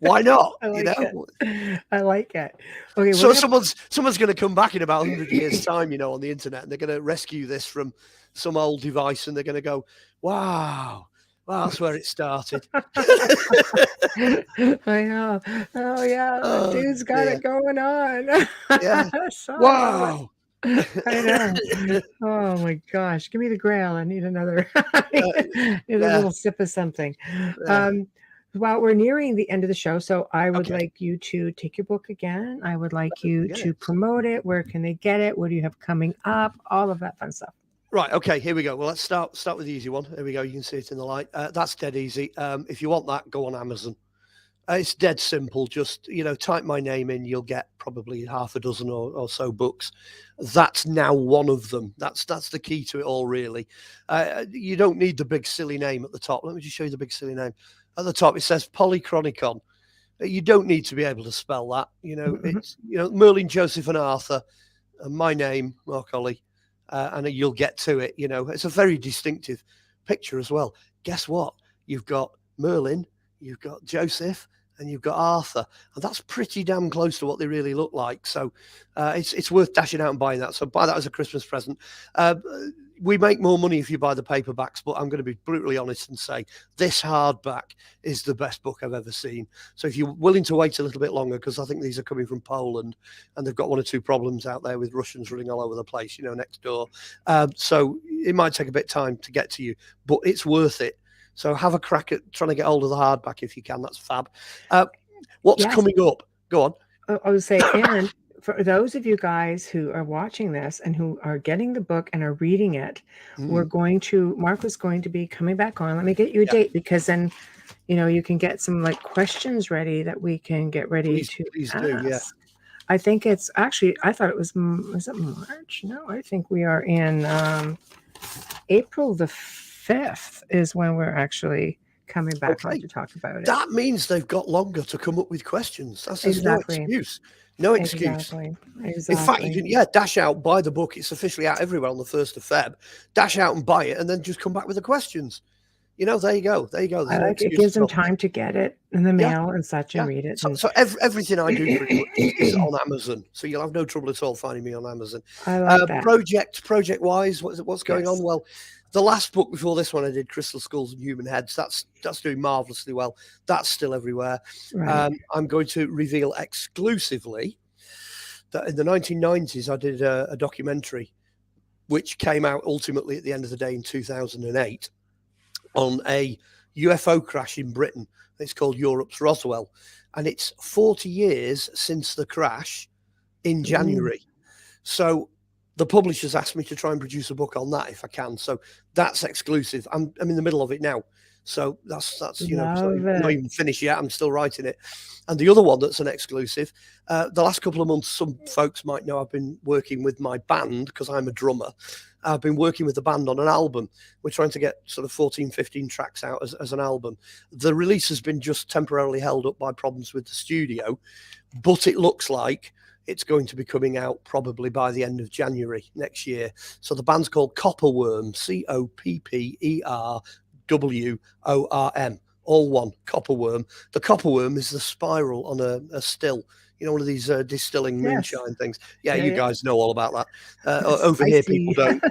Why not? I like it. I like it. Okay. So someone's going to come back in about 100 years' time, you know, on the internet, and they're going to rescue this from some old device, and they're going to go, "Wow, that's where it started." I know. Oh yeah, dude's got it going on. Yeah. Wow. I know. Oh my gosh, give me the Grail. I need another. Need a little sip of something. Well, we're nearing the end of the show, so I would like you to take your book again. I would like you to promote it. Where can they get it? What do you have coming up? All of that fun stuff. Right. Okay. Here we go. Well, let's start with the easy one. Here we go. You can see it in the light. That's dead easy. If you want that, go on Amazon. It's dead simple. Just, you know, type my name in. You'll get probably half a dozen or so books. That's now one of them. That's the key to it all, really. You don't need the big silly name at the top. Let me just show you the big silly name. At the top, it says Polychronicon. You don't need to be able to spell that. You know, it's, you know, Merlin, Joseph, and Arthur, and my name, Mark Olly, and you'll get to it. You know, it's a very distinctive picture as well. Guess what? You've got Merlin, you've got Joseph, and you've got Arthur, and that's pretty damn close to what they really look like. So it's worth dashing out and buying that. So buy that as a Christmas present. We make more money if you buy the paperbacks, but I'm going to be brutally honest and say this hardback is the best book I've ever seen. So if you're willing to wait a little bit longer, because I think these are coming from Poland, and they've got one or two problems out there with Russians running all over the place, you know, next door. So it might take a bit of time to get to you, but it's worth it. So have a crack at trying to get hold of the hardback if you can. That's fab. What's coming up? Go on. I would say, and for those of you guys who are watching this and who are getting the book and are reading it, Mark was going to be coming back on. Let me get you a date, because then, you know, you can get some like questions ready that we can get ready to ask. Do, yeah. I think it's actually, I thought it was it March? No, I think we are in April the 5th is when we're actually coming back on to talk about it. That means they've got longer to come up with questions. That's no excuse. No excuse. Exactly. In fact, you can dash out, buy the book. It's officially out everywhere on the 1st of Feb. Dash out and buy it, and then just come back with the questions. You know, there you go. There you go. I like it. Gives them time to get it in the mail and such and read it. So everything I do pretty much is on Amazon. So you'll have no trouble at all finding me on Amazon. I like that. Project wise, what's going on? Well, the last book before this one I did, Crystal Skulls and Human Heads, that's doing marvelously well. That's still everywhere. Right. I'm going to reveal exclusively that in the 1990s I did a documentary which came out ultimately at the end of the day in 2008 on a UFO crash in Britain. It's called Europe's Roswell, and it's 40 years since the crash in January. So the publishers asked me to try and produce a book on that if I can. So that's exclusive. I'm in the middle of it now. So that's you know, so not even finished yet. I'm still writing it. And the other one that's an exclusive, the last couple of months, some folks might know I've been working with my band because I'm a drummer. I've been working with the band on an album. We're trying to get sort of 14, 15 tracks out as an album. The release has been just temporarily held up by problems with the studio, but it looks like it's going to be coming out probably by the end of January next year. So the band's called Copperworm, Copperworm, all one, Copperworm. The Copperworm is the spiral on a still, you know, one of these distilling moonshine things. Yeah, you guys know all about that. Over here, people don't.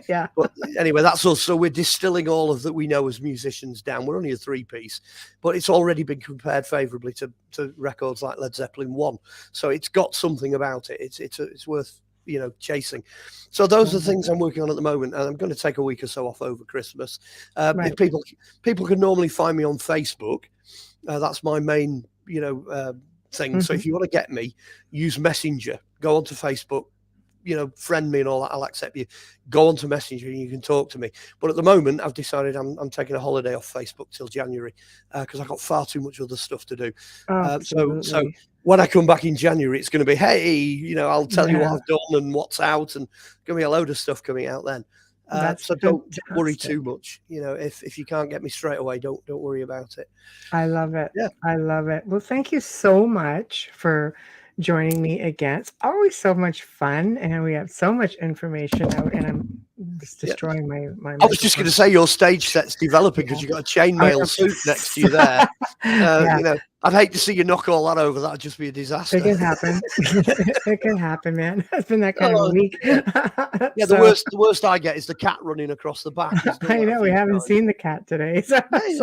Yeah. But anyway, that's us. So we're distilling all of that we know as musicians down. We're only a 3-piece, but it's already been compared favourably to records like Led Zeppelin 1. So it's got something about it. It's worth, chasing. So those are the things I'm working on at the moment, and I'm going to take a week or so off over Christmas. Right. People can normally find me on Facebook. That's my main, thing. So if you want to get me, use Messenger. Go onto Facebook, friend me and all that. I'll accept you. Go onto Messenger and you can talk to me. But at the moment, I've decided I'm taking a holiday off Facebook till January because I've got far too much other stuff to do. So when I come back in January, it's going to be, hey, I'll tell you what I've done and what's out, and going to be a load of stuff coming out then. So don't worry too much. If you can't get me straight away, don't worry about it. I love it. Yeah. I love it. Well, thank you so much for joining me again. It's always so much fun, and we have so much information out, and I'm just destroying my I was just going to say your stage set's developing because you've got a chainmail suit next to you there. I'd hate to see you knock all that over. That'd just be a disaster. It can happen. It can happen, man. It's been that kind of a week. Yeah, the worst I get is the cat running across the back. I know, we haven't seen the cat today. So, he's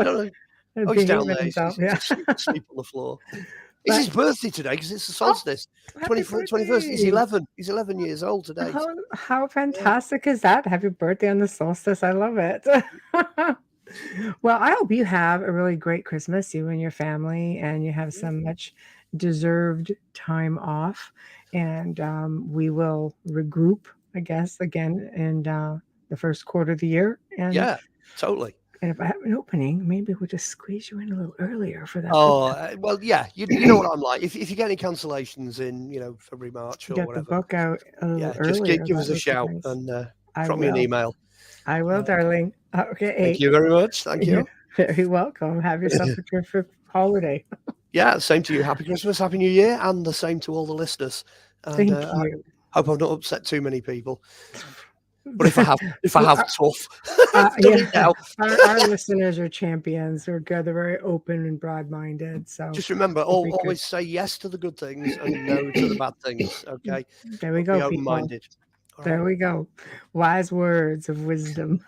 down there. He's asleep on the floor. It's his birthday today because it's the solstice. 21st. He's 11. He's 11 years old today. How fantastic is that? Happy birthday on the solstice. I love it. Well, I hope you have a really great Christmas, you and your family, and you have some much deserved time off. And we will regroup, I guess, again in the first quarter of the year. And yeah, totally. And if I have an opening, maybe we'll just squeeze you in a little earlier for that. Well, yeah, you know what I'm like. If you get any cancellations in, February, March, or get whatever, the book out a little just earlier. give us a shout and drop me an email. I will, darling. Okay. Thank you very much. Thank you. You're very welcome. Have yourself a terrific holiday. Yeah, same to you. Happy Christmas, Happy New Year, and the same to all the listeners. And, Thank you. I hope I've not upset too many people. But if I have, tough. Our listeners are champions. They're good. They're very open and broad-minded. So just remember, always say yes to the good things and no to the bad things. Okay. There we go. Be open-minded. There we go. Wise words of wisdom.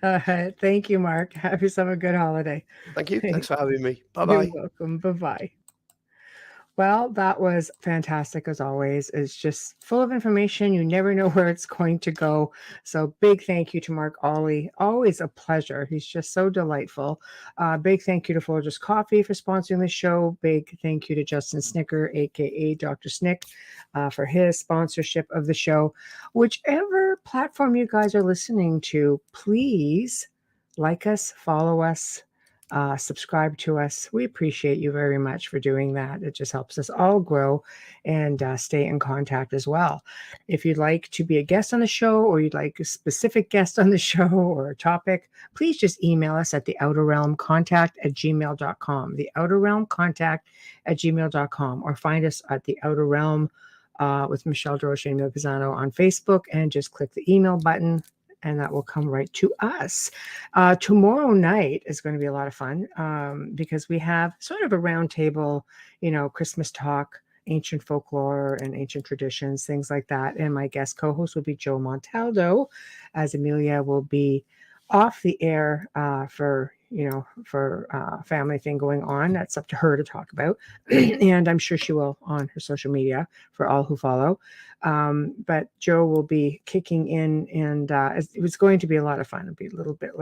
Thank you, Mark. Have yourself a good holiday. Thank you. Thanks for having me. Bye-bye. You're welcome. Bye-bye. Well, that was fantastic as always. It's just full of information. You never know where it's going to go. So big thank you to Mark Olly. Always a pleasure. He's just so delightful. Big thank you to Folgers Coffee for sponsoring the show. Big thank you to Justin Snicker, aka Dr. Snick, for his sponsorship of the show. Whichever platform you guys are listening to, please like us, follow us, subscribe to us. We appreciate you very much for doing that. It just helps us all grow and stay in contact as well. If you'd like to be a guest on the show, or you'd like a specific guest on the show or a topic, please just email us at theouterrealmcontact@gmail.com, theouterrealmcontact@gmail.com, or find us at The Outer Realm with Michelle Droche and Emil Pisano on Facebook, and just click the email button, and that will come right to us. Tomorrow night is going to be a lot of fun because we have sort of a roundtable, Christmas talk, ancient folklore and ancient traditions, things like that. And my guest co-host will be Joe Montaldo, as Amelia will be off the air for family thing going on. That's up to her to talk about. And I'm sure she will on her social media for all who follow. But Joe will be kicking in, and it was going to be a lot of fun. It'll be a little bit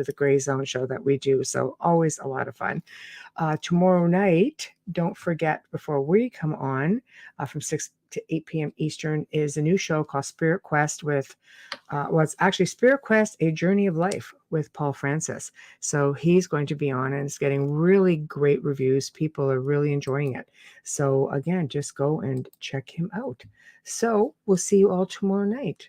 of the Gray Zone show that we do. So always a lot of fun. Tomorrow night, don't forget, before we come on from 6 to 8 p.m. Eastern, is a new show called Spirit Quest with, it's actually Spirit Quest, A Journey of Life with Paul Francis. So he's going to be on, and it's getting really great reviews. People are really enjoying it. So again, just go and check him out. So we'll see you all tomorrow night.